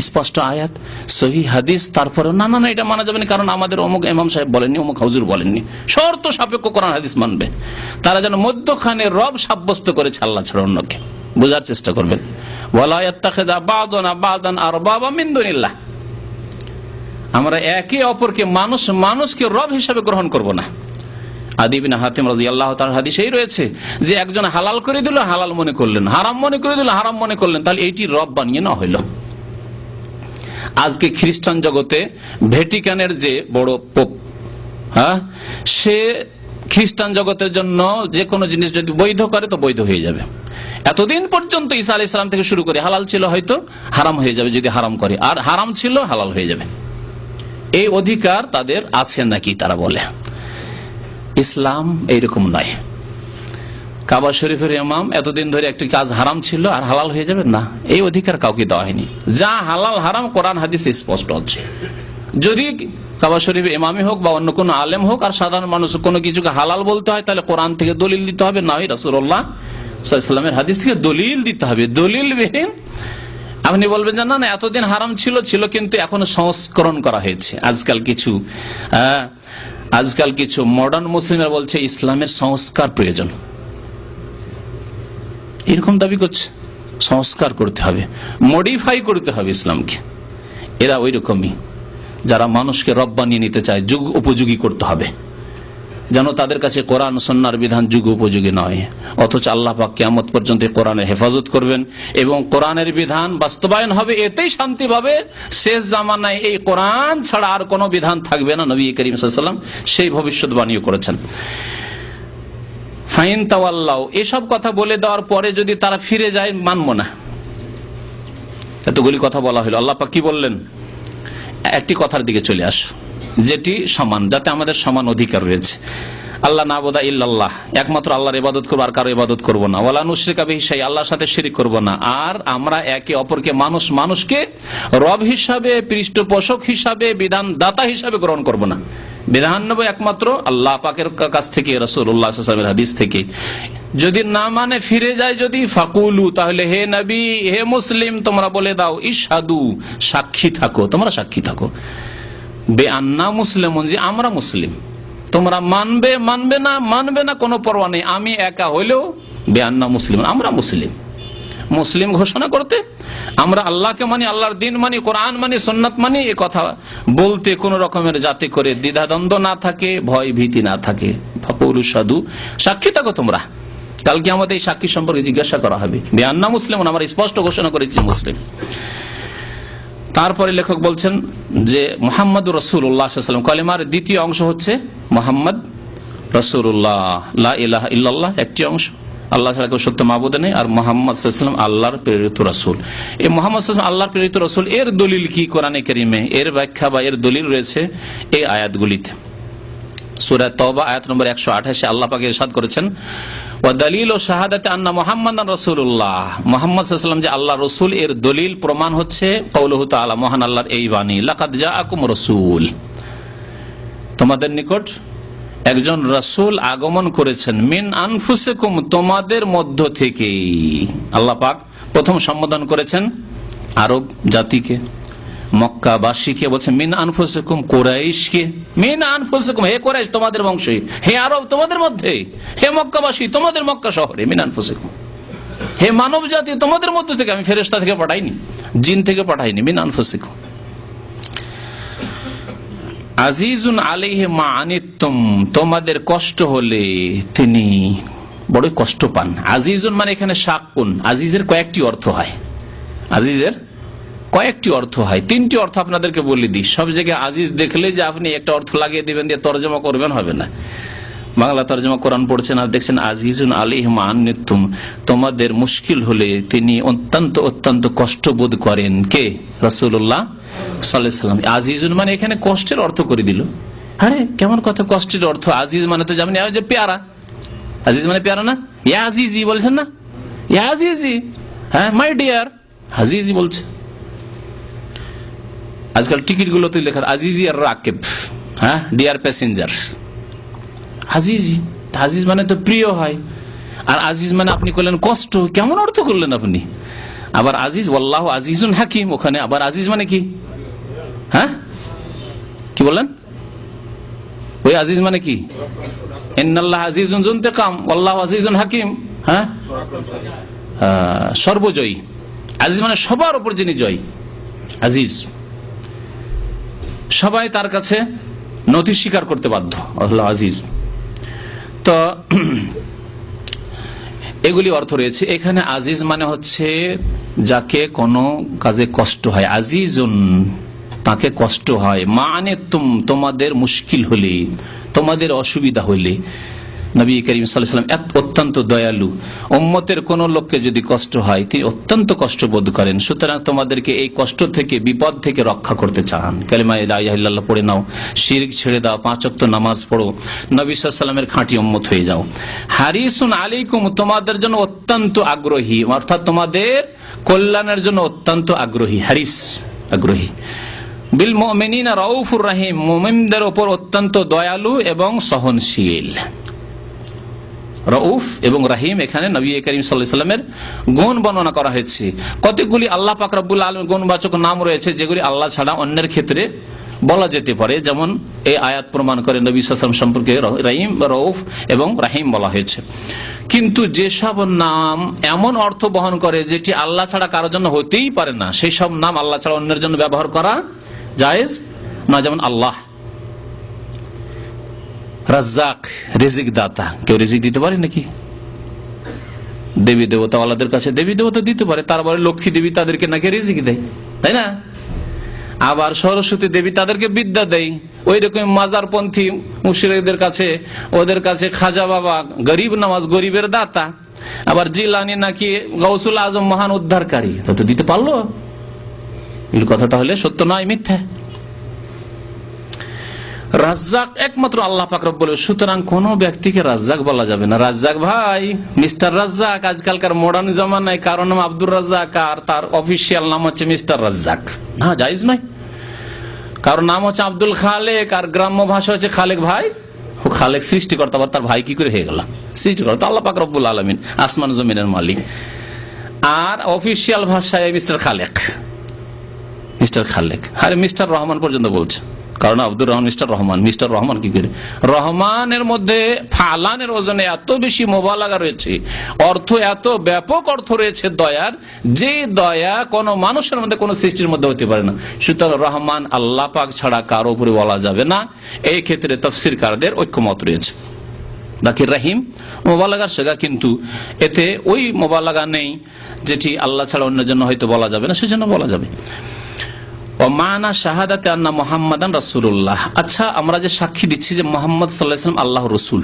স্পষ্ট আয়াত, সহিহ হাদিস, তারপরে না না এটা মানা যাবে না কারণ আমাদের অমুক ইমাম সাহেব বলেননি, অমুক হুজুর বলেননি। শর্ত সাপেক্ষ কোরআন হাদিস মানবে। তারা যেন মধ্যখানে রব সাব্যস্ত করেছে আল্লাহ ছাড়া অন্যকে। বোঝার চেষ্টা করবেন। ওয়ালা ইয়াত্তাখিযা বা'দুনা বা'দান আরবাবা মিন দুনিল্লাহ, আমরা একে অপরকে মানুষকে রব হিসাবে গ্রহণ করব না। আদি ইবনে হাতিম রাদিয়াল্লাহু তাআলা হাদিসেই রয়েছে যে একজন হালাল করে দিল হালাল মনে করলেন, হারাম মনে করে দিল হারাম মনে করলেন, তাহলে এইটি রব বানিয়ে না হইল। আজকে খ্রিস্টান জগতে ভ্যাটিকানের যে বড় পোপ, সে খ্রিস্টান জগতের জন্য যে কোনো জিনিস যদি বৈধ করে তো বৈধ হয়ে যাবে। এতদিন পর্যন্ত ঈসা আলাইহিস সালাম থেকে শুরু করে হালাল ছিল হয়তো হারাম হয়ে যাবে যদি হারাম করে, আর হারাম ছিল হালাল হয়ে যাবে। এই অধিকার তাদের আছে নাকি তারা বলে। ইসলাম এইরকম নয়। কাবা শরীফের ইমাম এতদিন ধরে একটি কাজ হারাম ছিল আর হালাল হয়ে যাবে না, এই অধিকার কাউকে দেওয়া হয়নি। যা হালাল হারাম কোরআন হাদিসে স্পষ্ট হচ্ছে। যদি কাবা শরীফের ইমামই হোক বা অন্য কোনো আলেম হোক আর সাধারণ মানুষ কোনো কিছুকে হালাল বলতে হয় তাহলে কোরআন থেকে দলিল দিতে হবে, না হয় রাসূলুল্লাহ সাল্লাল্লাহু আলাইহি ওয়াসাল্লামের হাদিস থেকে দলিল দিতে হবে। দলিলবিহীন আপনি বলবেন যে না না এতদিন হারাম ছিল কিন্তু এখন সংস্করণ করা হয়েছে। আজকাল কিছু মডার্ন মুসলিমরা বলছে ইসলামের সংস্কার প্রয়োজন, এরকম দাবি করছে। সংস্কার করতে হবে, মডিফাই করতে হবে ইসলামকে। এরা ওই রকমই যারা মানুষকে রব বানিয়ে নিতে চায়, যুগ উপযোগী করতে হবে, যেন তাদের কাছে কোরআন সুন্নাহর বিধান যুগ উপযোগী নয়। অথচ আল্লাহ পাক কিয়ামত পর্যন্ত কোরআনের হেফাজত করবেন এবং কোরআনের বিধান বাস্তবায়ন হবে, এতেই শান্তি পাবে। শেষ জামানায় এই কোরআন ছাড়া আর কোনো বিধান থাকবে না। নবী করিম সাল্লাল্লাহু আলাইহি ওয়াসাল্লাম সেই ভবিষ্যৎবাণীও করেছেন। ফাইন তাওয়াল্লাউ, এসব কথা বলে দেওয়ার পরে যদি তারা ফিরে যায় মানব না। এতগুলি কথা বলা হলো, আল্লাহ পাক কি বললেন? একটি কথার দিকে চলে আসো যেটি সমান, যাতে আমাদের সমান অধিকার রয়েছে। আল্লাহ নাবুদা ইল্লাল্লাহ, একমাত্র আল্লাহর ইবাদত করবো আর কারো ইবাদত করবো না। ওয়ালা নুশরিকা বিহি শাইআ, আল্লাহর সাথে শিরিক করবো না। আর আমরা একে অপরকে মানুষকে রব হিসাবে, পৃষ্ঠপোষক হিসাবে, বিধান দাতা হিসাবে গ্রহণ করবো না। বিধান নেব একমাত্র আল্লাহ পাকের কাছ থেকে, রাসূলুল্লাহ সাল্লাল্লাহু আলাইহি ওয়াসাল্লামের হাদিস থেকে। যদি না মানে ফিরে যায় যদি, ফাকুলু, তাহলে হে নবী হে মুসলিম তোমরা বলে দাও, ইশহাদু, সাক্ষী থাকো, তোমরা সাক্ষী থাকো, বেআন্না মুসলিমুন, যে আমরা মুসলিম। তোমরা মানবে না কোনো পরোয়া নেই, আমি একা হইলেও বেআন্না মুসলিম, আমরা মুসলিম ঘোষণা করতে, আমরা আল্লাহকে মানি, আল্লাহর দিন মানি, কোরআন মানি, সুন্নাত মানি, এ কথা বলতে কোন রকমের যাতে করে দ্বিধাদ্বন্দ্ব না থাকে, ভয় ভীতি না থাকে। ফাকুলু সাদু, সাক্ষী থাকো তোমরা। কালকে আমাদের এই সাক্ষী সম্পর্কে জিজ্ঞাসা করা হবে। বেআন্না মুসলিম, আমরা স্পষ্ট ঘোষণা করেছি মুসলিম। তারপরে লেখক বলছেন যে মুহাম্মদুর রাসূলুল্লাহ সাল্লাল্লাহু আলাইহি ওয়াসাল্লাম কালিমার দ্বিতীয় অংশ হচ্ছে মুহাম্মদ রাসূলুল্লাহ, লা ইলাহা ইল্লাল্লাহ একটি অংশ, আল্লাহ ছাড়া কেউ সত্য মাবুদ নেই, আর মুহাম্মদ সাল্লাল্লাহু আলাইহি ওয়াসাল্লাম আল্লাহর প্রেরিত রাসূল। এই মুহাম্মদ সাল্লাল্লাহু আলাইহি ওয়াসাল্লাম আল্লাহর প্রেরিত রাসূল, এর দলিল কি কোরআনে কারীমে? এর ব্যাখ্যা বা এর দলিল রয়েছে এই আয়াতগুলিতে। সূরা তাওবা আয়াত নম্বর 128 আল্লাহ পাক ইরশাদ করেছেন, ওয়া দালিলু শাহাদাতি আন্না মুহাম্মাদান রাসূলুল্লাহ, মুহাম্মদ সাল্লাল্লাহু আলাইহি ওয়াসাল্লাম যে আল্লাহর রাসূল, এর দলিল প্রমাণ হচ্ছে কাউলুহু তাআলা, মহান আল্লাহর এই বাণী, লাকাদ জাআকুম রাসূল, তোমাদের নিকট একজন রাসূল আগমন করেছেন, মিন আনফুসিকুম, তোমাদের মধ্য থেকে। আল্লাহ পাক প্রথম সম্বোধন করেছেন আরব জাতিকে, মক্কাবাসীকে, বলছে মিন আনফুসিকুম, কুরাইশকে, মিন আনফুসিকুম, হে কুরাইশ তোমাদের বংশই, হে আরব তোমাদের মধ্যে, হে মক্কাবাসী তোমাদের মক্কা শহরে, মিন আনফুসিকুম, হে মানব জাতি তোমাদের মধ্য থেকে, আমি ফেরেশতা থেকে পাঠাইনি, জিন থেকে পাঠাইনি, মিন আনফুসিকুম। আজিজুন আলাইহি মা আনিতুম, তোমাদের কষ্ট হলে তিনি বড় কষ্ট পান। আজিজুন মানে এখানে শাকুন, আজিজের কয়েকটি অর্থ হয়, আজিজের কয়েকটি অর্থ হয়, তিনটি অর্থ আপনাদেরকে বলে দিই। সব জায়গায় আজিজ দেখলে যে আপনি একটা অর্থ লাগিয়ে দিবেন, দিয়ে তরজমা করবেন, হবে না। বাংলা তরজমা কোরআন পড়ছেন আর দেখছেন আজিজুন আলাইহি মা আনিতুম, তোমাদের মুশকিল হলে তিনি অত্যন্ত কষ্ট বোধ করেন। কে? রাসূলুল্লাহ সাল্লাল্লাহু আলাইহি ওয়াসাল্লাম। আজিজুন মানে এখানে কষ্টের অর্থ করে দিল। আরে কেমন কথা, কষ্টের অর্থ? আজিজ মানে তো জানেন যে পেয়ারা, আজিজ মানে পেয়ারা না? ইয়া আজিজি বলছেন না, ইয়া আজিজি, হ্যাঁ মাই ডিয়ার, আজিজি বলছে। আজকাল টিকিট গুলোতে লেখা আজিজি আর রাকিব, হ্যাঁ ডিয়ার প্যাসেঞ্জার, আজিজি। আজিজ মানে তো প্রিয় হয়, আর আজিজ মানে আপনি করলেন কষ্ট, কেমন অর্থ করলেন আপনি? আবার আজিজ, ওয়াল্লাহু আজিজুন হাকিম, ওখানে আবার আজিজ মানে কি? হ্যাঁ, কি বললেন? ওই আজিজ মানে কি? ইন্নাল্লাহ আজিজুন যু ইন্তিকাম, ওয়াল্লাহু আজিজুন হাকিম। হ্যাঁ, সর্বজয়ী। আজিজ মানে সবার উপর যিনি জয়ী, আজিজ। সবাই তার কাছে নথি স্বীকার করতে বাধ্য, আল্লাহ আজিজ। তো এগুলি অর্থ রয়েছে এখানে। আজিজ মানে হচ্ছে যাকে কোনো কাজে কষ্ট হয়, আজিজুন, তাকে কষ্ট হয়। মানে তোমাদের মুশকিল হলে, তোমাদের অসুবিধা হলে, নবী করিম সাল্লাল্লাহু আলাইহি ওয়াসাল্লাম অত্যন্ত দয়ালু, উম্মতের কোন লোককে যদি কষ্ট হয় তিনি অত্যন্ত কষ্ট বোধ করেন। সুতরাং তোমাদেরকে এই কষ্ট থেকে, বিপদ থেকে রক্ষা করতে চান। কালিমা লা ইলাহা ইল্লাল্লাহ পড়ে নাও, শিরক ছেড়ে দাও, 5 ওয়াক্ত নামাজ পড়ো, নবী সাল্লাল্লাহু আলাইহি ওয়াসাল্লামের খাঁটি উম্মত হয়ে যাও। হারিসুন আলাইকুম, তোমাদের জন্য অত্যন্ত আগ্রহী, অর্থাৎ তোমাদের কল্যাণের জন্য অত্যন্ত আগ্রহী। হারিস, আগ্রহী। বিল মুমিনিনা রাউফুর রহিম, মুমিনদের উপর অত্যন্ত দয়ালু এবং সহনশীল। রউফ এবং রাহিম, এখানে নবী করিম সাল্লাল্লাহু আলাইহি ওয়াসাল্লামের গুণ বর্ণনা করা হয়েছে। কতগুলি আল্লাহ পাক রব্বুল আলামিন গুণবাচক নাম রয়েছে যেগুলি আল্লাহ ছাড়া অন্যের ক্ষেত্রে বলা যেতে পারে। যেমন এই আয়াত প্রমাণ করে নবী সাল্লাল্লাহু আলাইহি ওয়াসাল্লাম সম্পর্কে রহিম, রউফ এবং রাহিম বলা হয়েছে। কিন্তু যেসব নাম এমন অর্থ বহন করে যেটি আল্লাহ ছাড়া কারোর জন্য হতেই পারে না, সেই সব নাম আল্লাহ ছাড়া অন্যের জন্য ব্যবহার করা জায়েজ না। যেমন আল্লাহ রাজ্জাক, রিজিক দাতা, কেউ রিজিক দিতে পারে নাকি? দেবী দেবতা ওয়ালাদের কাছে দেবী দেবতা দিতে পারে, তারপরে লক্ষ্মী দেবী তাদেরকে নাকি রিজিক দেয়, তাই না? আবার সরস্বতী দেবী তাদেরকে বিদ্যা দেয়। ওই রকম মাজারপন্থী মুশরিকদের কাছে, ওদের কাছে খাজা বাবা গরিব নওয়াজ, গরিবের দাতা। আবার জিলানি নাকি গাউসুল আজম, মহান উদ্ধারকারী, তা তো দিতে পারলো? এর কথা তাহলে সত্য নয়, মিথ্যা। রাজ্জাক একমাত্র আল্লাহ পাক রব্বুল। সুতরাং কোন ব্যক্তিকে রাজ্জাক বলা যাবে না। রাজ্জাক ভাই, মিস্টার রাজ্জাক, আজকালকার মডার্ন জামানায় কারো নাম আব্দুর রাজ্জাক আর তার অফিসিয়াল নাম হচ্ছে মিস্টার রাজ্জাক, না, জায়েজ নয়। কারো নাম হচ্ছে আব্দুল খালেক আর গ্রাম্য ভাষা হচ্ছে খালেক ভাই। ও খালেক সৃষ্টিকর্তা, আবার তার ভাই কি করে হয়ে গেল? সৃষ্টিকর্তা আল্লাহ পাক রব্বুল আলামিন, আসমান জমিনের মালিক। আর অফিসিয়াল ভাষায় মিস্টার খালেক, মিস্টার খালেক। আরে মিস্টার রহমান পর্যন্ত বলছে, কারণ আব্দুর রহমান মিস্টার রহমান, মিস্টার রহমান কি করে? রহমানের মধ্যে ফালানের ওজনে এত বেশি মোবালাগা রয়েছে, অর্থ এত ব্যাপক অর্থ রয়েছে দয়ার, যে দয়া কোন মানুষের মধ্যে, কোন সৃষ্টির মধ্যে হতে পারে না। সুতরাং রহমান আল্লাহ পাক ছাড়া কারো উপরে বলা যাবে না। এই ক্ষেত্রে তাফসীরকারদের ঐক্যমত রয়েছে। বাকি রাহিম মোবালাগার শেখা, কিন্তু এতে ওই মোবালাগা নেই যেটি আল্লাহ ছাড়া অন্যের জন্য হয়তো বলা যাবে না, সেজন্য বলা যাবে। মানা শাহাদাতে আন্না মুহাম্মাদান রাসূলুল্লাহ। আচ্ছা, আমরা যে সাক্ষী দিচ্ছি যে মুহাম্মদ সাল্লাল্লাহু আলাইহি ওয়াসাল্লাম আল্লাহর রাসূল,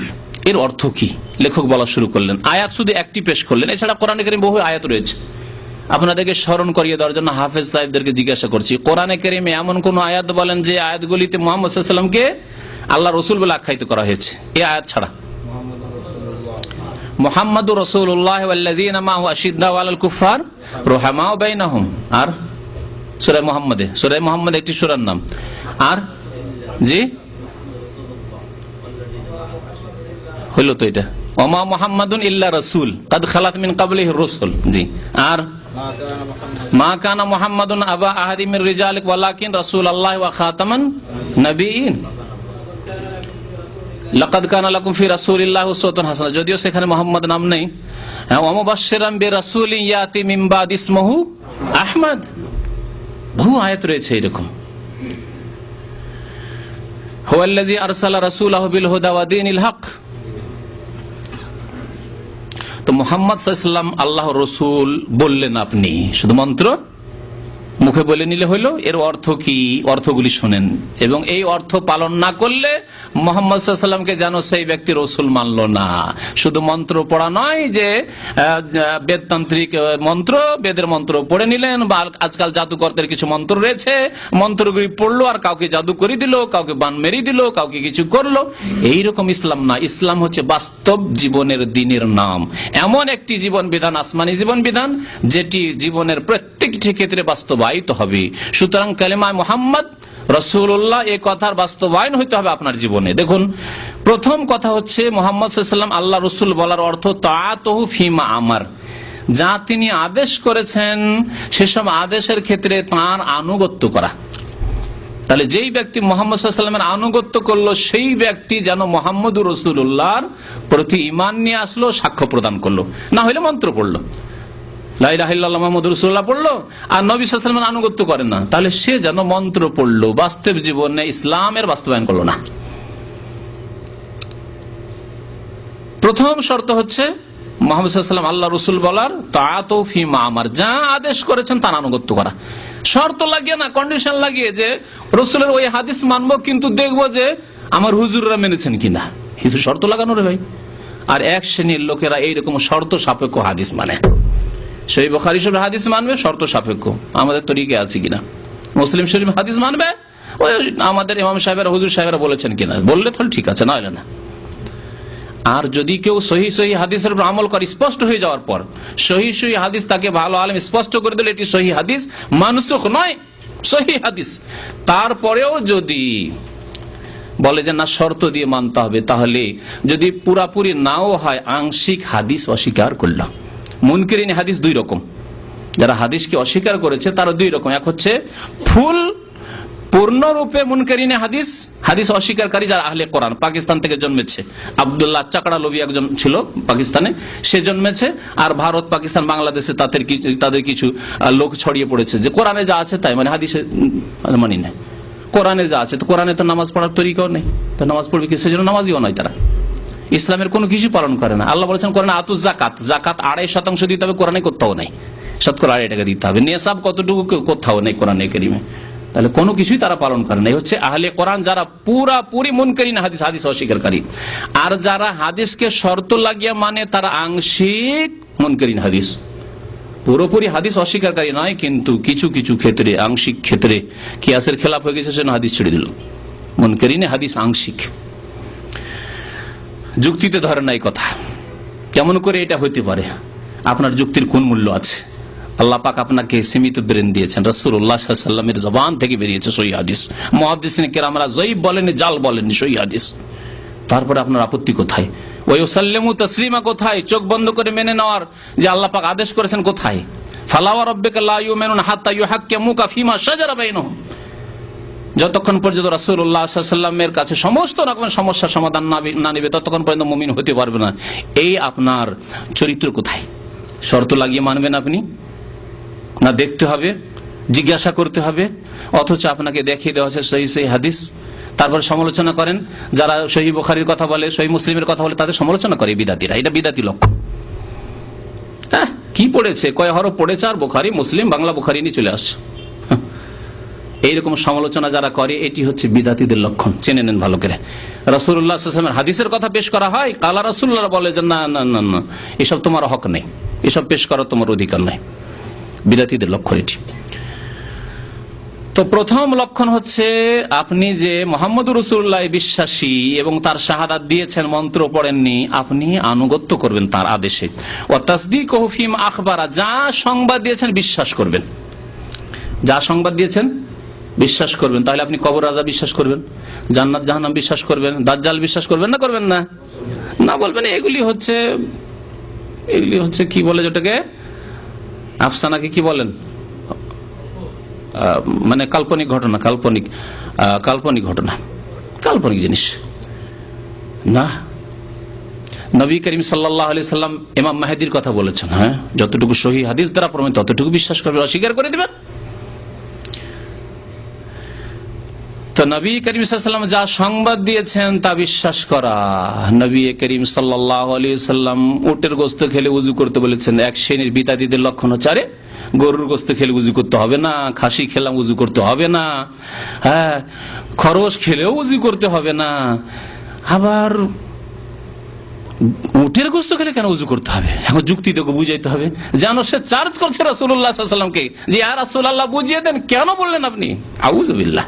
এর অর্থ কি? লেখক বলা শুরু করলেন। আয়াত শুধু একটি পেশ করলেন, এছাড়া কোরআনে কারীমে বহু আয়াত রয়েছে। আপনাদেরকে স্মরণ করিয়ে দেওয়ার জন্য হাফেজ সাহেবদেরকে জিজ্ঞাসা করছি, কোরআনে কারীমে এমন কোন আয়াত বলেন যে আয়াতগুলিতে মুহাম্মদ সাল্লাল্লাহু আলাইহি ওয়াসাল্লামকে আল্লাহ রাসূল বলে আখ্যায়িত করা হয়েছে? এই আয়াত ছাড়া মুহাম্মাদুর রাসূলুল্লাহ ওয়াল্লাযীনা মা'হু আশিদ্দাউ আলাল কুফফার রুহামাউ বাইনাহুম। আর সূরা মুহাম্মাদে, সূরা মুহাম্মাদ একটি সূরার নাম। আর জি হলো তো এটা, ওমা মুহাম্মাদুন ইল্লা রাসূল কাদ খালাত মিন ক্বাবলিহি রাসূল। জি, আর মা কানা মুহাম্মাদুন আবা আহাদি মির রিজালিক ওয়ালাকিন রাসূলুল্লাহ ওয়া খাতামান নবিয়্যিন লাকাদ কানা লাকুম ফি রাসূলিল্লাহি উসওয়াতুন হাসানাহ। যদিও সেখানে মুহাম্মদ নাম নেই। ওয়া মুবাশশিরান বিরাসূলিন ইয়াতি মিন বাদি ইসমুহু আহমদ। বহু আয়াত রয়েছে এরকম। হুয়াল্লাযী আরসালা রাসূলাহু বিল হুদা ওয়া দীনিল হক। তো মুহাম্মদ সাল্লাল্লাহু আলাইহি ওয়াসাল্লাম আল্লাহর রাসূল বললেন, আপনি শুধু মন্ত্র মুখে বলে নিলে হইল? এর অর্থ কি? অর্থগুলি শুনেন, এবং এই অর্থ পালন না করলে মুহাম্মদ সাল্লাল্লাহু আলাইহি ওয়াসাল্লামকে জানো সেই ব্যক্তি রাসূল মানল না। শুধু মন্ত্র পড়া নয় যে বেদতান্ত্রিক মন্ত্র, বেদের মন্ত্র পড়ে নিলেন, বা আজকাল জাদুকরদের কিছু মন্ত্র রয়েছে, মন্ত্রগুলি পড়লো আর কাউকে জাদু করে দিল, কাউকে বান মেরে দিল, কাউকে কিছু করলো। এইরকম ইসলাম না। ইসলাম হচ্ছে বাস্তব জীবনের দ্বীনের নাম, এমন একটি জীবন বিধান, আসমানি জীবন বিধান, যেটি জীবনের প্রত্যেকটি ক্ষেত্রে বাস্তবায়িত হবে। সুতরাং কালেমায়ে মুহাম্মদ রাসূলুল্লাহ এই কথার বাস্তবায়ন হইতে হবে আপনার জীবনে। দেখুন, প্রথম কথা হচ্ছে মুহাম্মদ সাল্লাল্লাহু আলাইহি ওয়াসাল্লাম আল্লাহ রাসূল বলার অর্থ তাআতুহু ফিমা আমার, যা তিনি আদেশ করেছেন সেসব আদেশের ক্ষেত্রে তাঁর আনুগত্য করা। তাহলে যেই ব্যক্তি মুহাম্মদ সাল্লাল্লাহু আলাইহি ওয়াসাল্লামের আনুগত্য করলো সেই ব্যক্তি যেন মুহাম্মদুর রাসূলুল্লাহর প্রতি ঈমান নিয়ে আসলো, সাক্ষ্য প্রদান করলো, না হলে মন্ত্র পড়লো, লা ইলাহা ইল্লাল্লাহ মুহাম্মাদুর রাসূলুল্লাহ পড়লো আর নবী সাল্লাল্লাহু আলাইহি ওয়াসাল্লামের আনুগত্য করে না, তাহলে সে যেন মন্ত্র পড়লো, বাস্তব জীবনে ইসলামের বাস্তবায়ন করলো না। প্রথম শর্ত হচ্ছে মুহাম্মদ সাল্লাল্লাহু আলাইহি ওয়াসাল্লাম আল্লাহ রাসূল বলার তাআতু ফি মা আমার, যা আদেশ করেছেন তার আনুগত্য করা। শর্ত লাগিয়ে না, কন্ডিশন লাগিয়ে যে রাসূলের ওই হাদিস মানবো কিন্তু দেখবো যে আমার হুজুররা মেনেছেন কিনা, কিন্তু শর্ত লাগানো রে ভাই। আর এক শ্রেণীর লোকেরা এইরকম শর্ত সাপেক্ষ হাদিস মানে, সহিহ বুখারী শরীফ হাদিস মানবে শর্ত সাপেক্ষ, আমাদের তরিকে আছে কিনা। মুসলিম শরীফ হাদিস মানবে ওই আমাদের ইমাম সাহেবেরা হুজুর সাহেবেরা বলেছেন কিনা, বললে তাহলে ঠিক আছে, না হলে না। আর যদি কেউ সহি হাদিসের উপর আমল করে স্পষ্ট হয়ে যাওয়ার পর, সহি হাদিস তাকে ভালো আলেম স্পষ্ট করে দিল এটি সহি হাদিস, মানসুখ নয় সহি হাদিস, তারপরেও যদি বলে যে না শর্ত দিয়ে মানতে হবে, তাহলে যদি পুরাপুরি নাও হয় আংশিক হাদিস অস্বীকার করল। মুনকিরিন হাদিস দুই রকম, যারা হাদিসকে অস্বীকার করেছে তারা দুই রকম। এক হচ্ছে ফুল পূর্ণরূপে মুনকারিনে হাদিস, হাদিস অস্বীকারী যারা আহলে কোরআন, পাকিস্তান থেকে জন্মেছে, আব্দুল্লাহ চাকড়া লোবি একজন ছিল পাকিস্তানে, সে জন্মেছে, আর ভারত পাকিস্তান বাংলাদেশে তাদের কিছু লোক ছড়িয়ে পড়েছে যে কোরআনে যা আছে তাই মানে, হাদিসে মানি না। কোরআনে যা আছে তো কোরআনে তো নামাজ পড়ার তরিকাও নেই, তো নামাজ পড়বে কি, সেজন্য নামাজিও নয় তারা, ইসলামের কোনো কিছু পালন করে না। আল্লাহ বলেছেন কোরআনে আতুজ জাকাত, জাকাত 2.5% দিতে হবে, কোরআনে কোথাও নাই, শতকরা 2.5 টাকা দিতে হবে, নেশাব কতটুকু কোথাও নেই কোরআনে কারিমে, তাহলে কোনো কিছুই তারা পালন করে না। এই হচ্ছে আহলে কোরআন যারা পুরাপুরি মুনকারিন হাদিস, হাদিস অস্বীকারী। আর যারা হাদিসকে শর্ত লাগিয়ে মানে তারা আংশিক মুনকারিন হাদিস, পুরোপুরি হাদিস অস্বীকারী নয়, কিন্তু কিছু কিছু ক্ষেত্রে আংশিক ক্ষেত্রে কিয়াসের খেলাফ হয়ে গেছে, সেজন্য হাদিস ছেড়ে দিল। মুনকারিনে হাদিস আংশিক, যুক্তিতে ধরে না এই কথা। কেমন করে এটা হইতে পারে? আপনার যুক্তির কোন মূল্য আছে? আল্লাহ পাক আপনাকে সীমিত ব্রেন দিয়েছেন, রাসূলুল্লাহ সাল্লাল্লাহু আলাইহি ওয়াসাল্লামের জবান থেকে বেরিয়েছে সহিহ হাদিস, মুহাদ্দিসিন কেরামরা যঈফ বলেন, জাল বলেন সহিহ হাদিস, তারপরে আপনার আপত্তি কোথায়? ওয়া ইউসাল্লিমু তাসলিমা কোথায়? চোখ বন্ধ করে মেনে নেওয়ার যে আল্লাহ পাক আদেশ করেছেন কোথায়? ফালা ওয়া রাব্বিকা লা ইউমিনুনা হাত্তা ইউহাক্কিমুকা ফিমা শাজারা বাইনাহুম, যতক্ষণ পর্যন্ত রাসূলুল্লাহ সাল্লাল্লাহু আলাইহি ওয়াসাল্লামের কাছে সমস্ত রকমের সমস্যার সমাধান না নেবে ততক্ষণ পর্যন্ত মুমিন হতে পারবে না। এই আপনার চরিত্র কোথায়? শর্ত লাগিয়ে মানবেন আপনি না, দেখতে হবে, জিজ্ঞাসা করতে হবে, অথচ আপনাকে দেখিয়ে দেওয়া হচ্ছে সহিহ হাদিস, তারপর সমালোচনা করেন। যারা সহিহ বুখারীর কথা বলে, সহিহ মুসলিমের কথা বলে, তাদের সমালোচনা করে বিদাতিরা, এটা বিদাতি লক্ষণ। কি পড়েছে, কয় হরফ পড়েছে, আর বুখারী মুসলিম বাংলা বুখারী নিয়ে চলে আসছে। এইরকম সমালোচনা যারা করে এটি হচ্ছে বিদাতিদের লক্ষণ, চেনে নেন ভালো করে। রাসূলুল্লাহ সাল্লাল্লাহু আলাইহি ওয়াসাল্লামের হাদিসের কথা পেশ করা হয়, কালা রাসূলুল্লাহ বলে যে না না না না, এসব তোমার হক নেই, এসব পেশ করার তোমার অধিকার নেই, বিদাতিদের লক্ষণ এটি। তো প্রথম লক্ষণ হচ্ছে আপনি যে মুহাম্মদুর রাসূলুল্লাহ বিশ্বাসী এবং তার শাহাদাত দিয়েছেন, মন্ত্র পড়েননি, আপনি আনুগত্য করবেন তার আদেশে। ওয়া তাসদীকুহু ফিমা আখবারা, যা সংবাদ দিয়েছেন বিশ্বাস করবেন, যা সংবাদ দিয়েছেন বিশ্বাস করবেন। তাহলে আপনি কবর আযাব বিশ্বাস করবেন, জান্নাত জাহান্নাম বিশ্বাস করবেন, দাজ্জাল বিশ্বাস করবেন না করবেন না? না বলবেন এগুলি হচ্ছে কি বলে যেটাকে আফসানাকে কি বলেন, মানে কাল্পনিক ঘটনা, কাল্পনিক ঘটনা, কাল্পনিক জিনিস না। নবী করিম সাল্লাল্লাহু আলাইহি সাল্লাম ইমাম মাহদির কথা বলেছেন, হ্যাঁ, যতটুকু সহিহ হাদিস দ্বারা প্রমাণিত ততটুকু বিশ্বাস করবেন, অস্বীকার করে দিবেন। তো নবী করিম সাল্লাল্লাহু আলাইহি সাল্লাম যা সংবাদ দিয়েছেন তা বিশ্বাস করা। নবী করিম সাল্লাল্লাহু আলাইহি সাল্লাম উটের গোশত খেলে ওযু করতে বলেছেন। এক শ্রেণীর বিদাতীদের লক্ষণ হচ্ছে, আরে গরুর গোশত খেলে ওযু করতে হবে না, খাসি খেলাম ওযু করতে হবে না, হ্যাঁ, খরচ খেলেও ওযু করতে হবে না, আবার উটের গোশত খেলে কেন ওযু করতে হবে? এখন যুক্তি দেখো, বুঝাইতে হবে, জানো সে চার্জ করছে রাসূলুল্লাহ সাল্লাল্লাহু আলাইহি সাল্লামকে যে ইয়া রাসূলুল্লাহ বুঝিয়ে দেন, কেন বললেন আপনি? আউযু বিল্লাহ,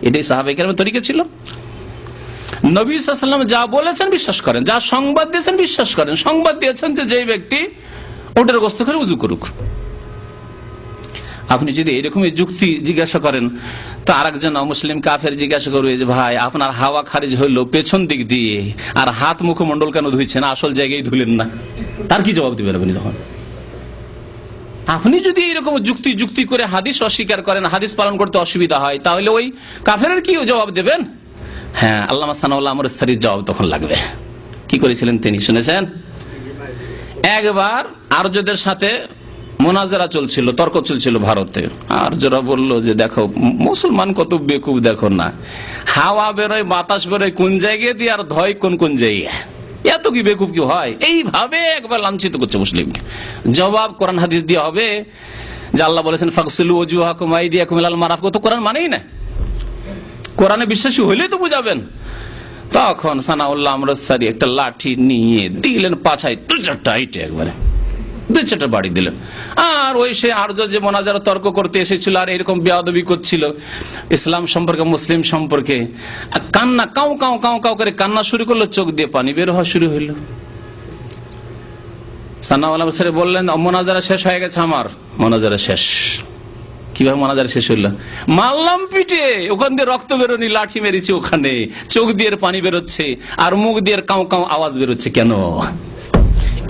এটাই সাহাবায়ে কেরামের তরিকা ছিল। নবী সাল্লাল্লাহু আলাইহি ওয়াসাল্লাম যা বলেছেন বিশ্বাস করেন, যা সংবাদ দিয়েছেন বিশ্বাস করেন। সংবাদ দিয়েছেন যে ব্যক্তি উটের গোশত খেলে ওযু করুক। আপনি যদি এরকম যুক্তি জিজ্ঞাসা করেন, তো আরেকজন মুসলিম কাফের জিজ্ঞাসা করবে যে ভাই আপনার হাওয়া খারিজ হইলো পেছন দিক দিয়ে, আর হাত মুখমণ্ডল কেন ধুইছেন, আসল জায়গায় ধুলেন না? তার কি জবাব দিবেন আপনি তখন? আপনি যদি এইরকম যুক্তি করে হাদিস অস্বীকার করেন, হাদিস পালন করতে অসুবিধা হয়, তাহলে ওই কাফেরের কি জবাব দেবেন? হ্যাঁ, আল্লামা সানাউল্লাহ আমর ইস্তারির জবাব তখন লাগবে। কি করেছিলেন তিনি শুনেছেন? একবার আর্যদের সাথে মোনাজারা চলছিল, তর্ক চলছিল ভারতে। আর্যরা বলল যে দেখো মুসলমান কত বেকুব, দেখো না, হাওয়া বেরোয় বাতাস বেরোয় কোন জায়গায় দিয়ে, আর ধয় কোন কোন জায়গায়, এত কি বেকুব কি হয়? এইভাবে একবার লাঞ্ছিত করছে মুসলিমকে। জবাব কোরআন হাদিস দিয়ে হবে যে আল্লাহ বলেছেন ফাগসিলু ওয়াজুহাকুম আইদিয়াকুম ইলাল মারাফিক, তো কোরআন মানেই না। কোরআনে বিশ্বাসী হইলেই তো বুঝাবেন। তখন সানাউল্লাহ আমরসারি একটা লাঠি নিয়ে দিলেন পাছায়, দু চারটা হাইটে একবারে 2-4টা বাড়ি দিলেন। আর ওই সে আর্য যে মোনাজারা তর্ক করতে এসেছিল আর এরকম বেয়াদবি করছিল ইসলাম সম্পর্কে, মুসলিম সম্পর্কে, কান্না কাউ কাউ কাউ কাউ করে কান্না শুরু করলো, চোখ দিয়ে পানি বের হওয়া শুরু হইল। সানাউল্লাহ আমরসারি বললেন মোনাজারা শেষ হয়ে গেছে, আমার মোনাজারা শেষ। কিভাবে মোনাজারা শেষ হইল? মারলাম পিঠে, ওখান দিয়ে রক্ত বেরোনি, লাঠি মেরেছি ওখানে, চোখ দিয়ে পানি বেরোচ্ছে আর মুখ দিয়ে কাউ কাউ আওয়াজ বেরোচ্ছে। কেন?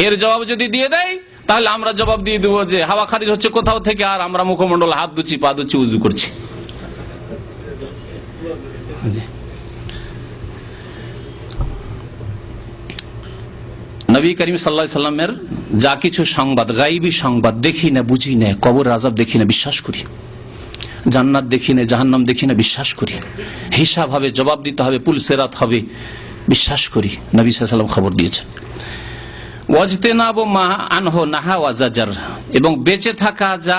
এর জবাব যদি দিয়ে দেয় তাহলে আমরা জবাব দিয়ে দেবো যে হাওয়া খারিজ হচ্ছে কোথাও থেকে, আর আমরা মুখমন্ডল হাত ধুচ্ছি, পা ধুচ্ছি, উজু করছি। নবী করিম সাল্লাল্লাহু আলাইহি সাল্লামের যা কিছু সংবাদ, গায়বী সংবাদ, দেখি না বুঝি না, কবর আযাব দেখি না বিশ্বাস করি, জান্নাত দেখি না, জাহান্নাম দেখি না বিশ্বাস করি, হিসাব হবে, জবাব দিতে হবে, পুলসেরাত হবে বিশ্বাস করি। নবী সাল্লাল্লাহু আলাইহি ওয়াসাল্লাম খবর দিয়েছেন। ওয়াজতেনাবু মা আনহু নাহা ওয়া জাজার, এবং বেঁচে থাকা যা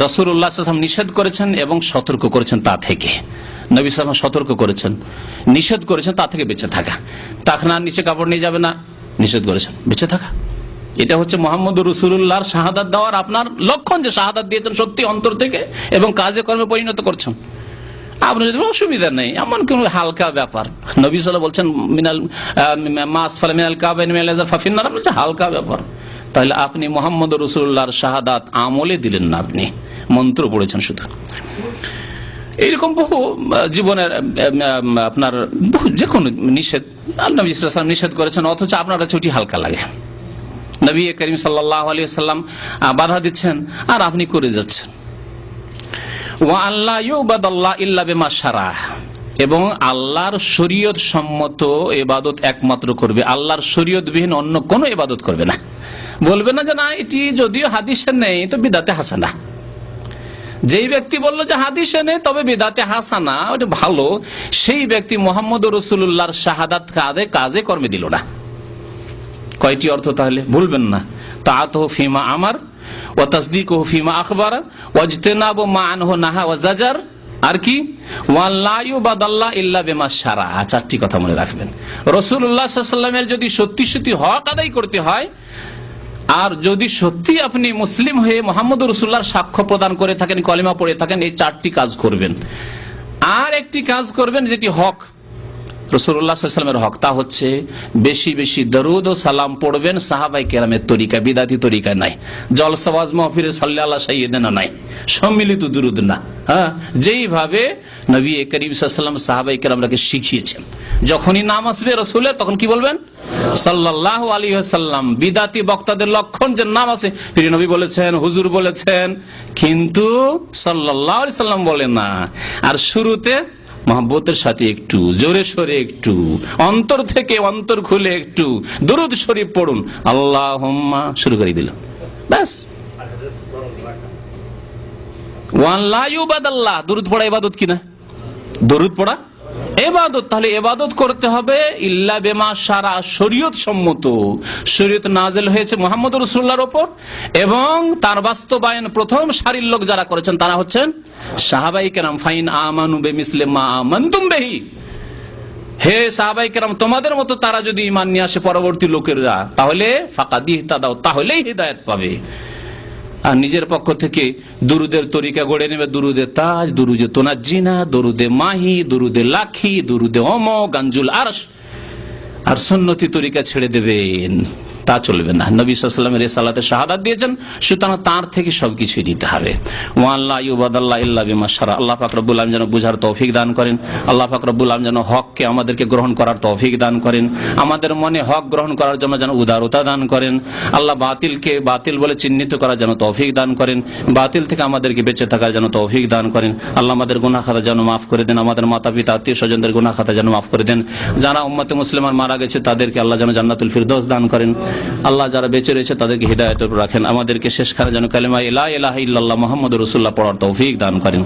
রাসূলুল্লাহ সাল্লাল্লাহু আলাইহি ওয়াসাল্লাম নিষেধ করেছেন এবং সতর্ক করেছেন তা থেকে। নবী সাল্লাল্লাহু আলাইহি ওয়াসাল্লাম সতর্ক করেছেন, নিষেধ করেছেন তা থেকে বেঁচে থাকা। টাকনার নিচে কাপড় নিয়ে যাবে না, নিষেধ করেছেন, বেঁচে থাকা। এটা হচ্ছে মুহাম্মদুর রাসূলুল্লাহর শাহাদাত দেওয়ার আপনার লক্ষণ, যে শাহাদাত দিয়েছেন সত্যি অন্তর থেকে এবং কাজে কর্মে পরিণত করছেন। আপনার যদি অসুবিধা নেই, এমন কোন হালকা ব্যাপার, নবী সাল্লাল্লাহু বলছেন মিনাল মাসফাল মিনাল কাবাইন মিনাল ইজার ফাফিন্নার, বলছে হালকা ব্যাপার। তাহলে আপনি মুহাম্মদুর রাসূলুল্লাহর শাহাদাত আমলে দিলেন না, আপনি মন্ত্র পড়েছেন শুধু। এইরকম বহু জীবনের আপনার বহু যে কোনো নিষেধ নবী সাল্লাল্লাহু আলাইহি ওয়াসাল্লাম নিষেধ করেছেন, অথচ আপনার কাছে ওটি হালকা লাগে। নবী করিম সাল্লাল্লাহু আলাইহি ওয়াসাল্লাম বাধা দিচ্ছেন আর আপনি করে যাচ্ছেন। ওয়া আল্লা ইউবাদাল্লাহ ইল্লা বিমা শারাহ, এবং আল্লাহর শরীয়ত সম্মত ইবাদত একমাত্র করবে, আল্লাহর শরীয়তবিহীন অন্য কোনো ইবাদত করবে না। বলবে না যে না এটি যদিও হাদিসে নেই তো বিদআতে হাসানা। যেই ব্যক্তি বললো যে হাদিসে নেই তবে বিদআতে হাসানা, ওটা ভালো, সেই ব্যক্তি মুহাম্মদুর রাসূলুল্লাহর শাহাদাত কাজে কর্মে দিল না। কয়টি অর্থ তাহলে ভুলবেন না? তাআতুহু ফিমা আমার ওয়া তাসদীকুহু ফিমা আখবারা ওয়াজতিনাবু মা আনহু নাহা ওয়া জাজার, আর কি ওয়া লা ইউবাদাল্লাহ ইল্লা বিমা শারা। চারটি কথা মনে রাখবেন। রাসূলুল্লাহ সাল্লাল্লাহু আলাইহি ওয়াসাল্লামের যদি সত্যি সত্যি হক আদায় করতে হয়, আর যদি সত্যি আপনি মুসলিম হয়ে মুহাম্মদুর রাসূলুল্লাহর সাক্ষ্য প্রদান করে থাকেন, কলিমা পড়ে থাকেন, এই চারটি কাজ করবেন। আর একটি কাজ করবেন যেটি হক, রাসূলুল্লাহ সাল্লাল্লাহু আলাইহি ওয়াসাল্লামের হক, তা হচ্ছে বেশি বেশি দরুদ ও সালাম পড়বেন সাহাবায়ে কেরামের তরিকা, বিদাতি তরিকা নাই, জলসা ওয়াজ মাহফিলে সাল্লাল্লাহু আলা সাইয়্যিদিনা নাই, সম্মিলিত দুরুদ না। হ্যাঁ, যেইভাবে নবী করিম সাল্লাল্লাহু আলাইহি ওয়াসাল্লাম সাহাবায়ে কেরামকে শিখিয়েছেন, যখনই নাম আসবে রাসূলের তখন কি বলবেন? সাল্লাল্লাহু আলাইহি ওয়াসাল্লাম। বিদাতি বক্তাদের লক্ষণ যে নাম আছে, প্রিয় নবী বলেছেন, হুজুর বলেছেন, কিন্তু সাল্লাল্লাহু আলাইহি ওয়াসাল্লাম বলেন না। আর শুরুতে মহব্বতের সাথে একটু জোরে সোরে, একটু অন্তর থেকে অন্তর খুলে একটু দরুদ শরীফ পড়ুন, আল্লাহুম্মা, শুরু করে দিল, ব্যাস। ওয়ান লা ইউবাদাল্লাহ, দরুদ পড়া ইবাদত কিনা? দরুদ পড়া ইবাদত। তাহলে ইবাদত করতে হবে ইল্লা বিমা শারা, শরীয়ত সম্মত। শরীয়ত নাযিল হয়েছে মুহাম্মদুর রাসূলুল্লাহর উপর, এবং তার বাস্তবায়ন প্রথম সারির লোক যারা করেছেন তারা হচ্ছেন সাহাবায়ে কেরাম। ফাইন আমানু বিমিসলি মা আমানতুম বিহি, হে সাহাবায়ে কেরাম, তোমাদের মতো তারা যদি ঈমান নিয়ে আসে পরবর্তী লোকেরা, তাহলে ফাকাদ ইহতাদাও, তাহলেই হিদায়াত পাবে। আর নিজের পক্ষ থেকে দুরুদের তরিকা গড়ে নেবে, দুরুদে তাজ, দুরুদে তোনাজ্জিনা, দুরুদে মাহি, দুরুদে লাখি, দুরুদে অম, গাঞ্জুল আরশ, আর সুন্নতি তরিকা ছেড়ে দেবেন। তা চলবে না। নবী সাল্লাল্লাহু আলাইহি ওয়াসাল্লামের রিসালাতে শাহাদাত দিয়েছেন, সুতরাং তার থেকে সবকিছুই দিতে হবে। ওয়াল্লা ইউবাদাল্লাহ ইল্লা বিমা শারা। আল্লাহ পাক রব্বুল আলামিন যেন বুঝার তৌফিক দান করেন, আল্লাহ পাক রব্বুল আলামিন যেন হককে আমাদেরকে গ্রহণ করার তৌফিক দান করেন, আমাদের মনে হক গ্রহণ করার জন্য যেন উদারতা দান করেন, আল্লাহ বাতিলকে বাতিল বলে চিহ্নিত করার যেন তৌফিক দান করেন, বাতিল থেকে আমাদেরকে বেঁচে থাকার যেন তৌফিক দান করেন। আল্লাহ আমাদের গুনাহ খাতা যেন মাফ করে দেন, আমাদের মাতা পিতা আত্মীয় স্বজনদের গুনাহ খাতা যেন মাফ করে দেন। যারা উম্মতে মুসলিমান মারা গেছে তাদেরকে আল্লাহ যেন জান্নাতুল ফিরদৌস দান করেন। আল্লাহ যারা বেঁচে রয়েছে তাদেরকে হিদায়াতের উপর রাখেন। আমাদেরকে শেষখানে যেন কালেমা লা ইলাহা ইল্লাল্লাহ মুহাম্মাদুর রাসূলুল্লাহ পড়ার তৌফিক দান করেন।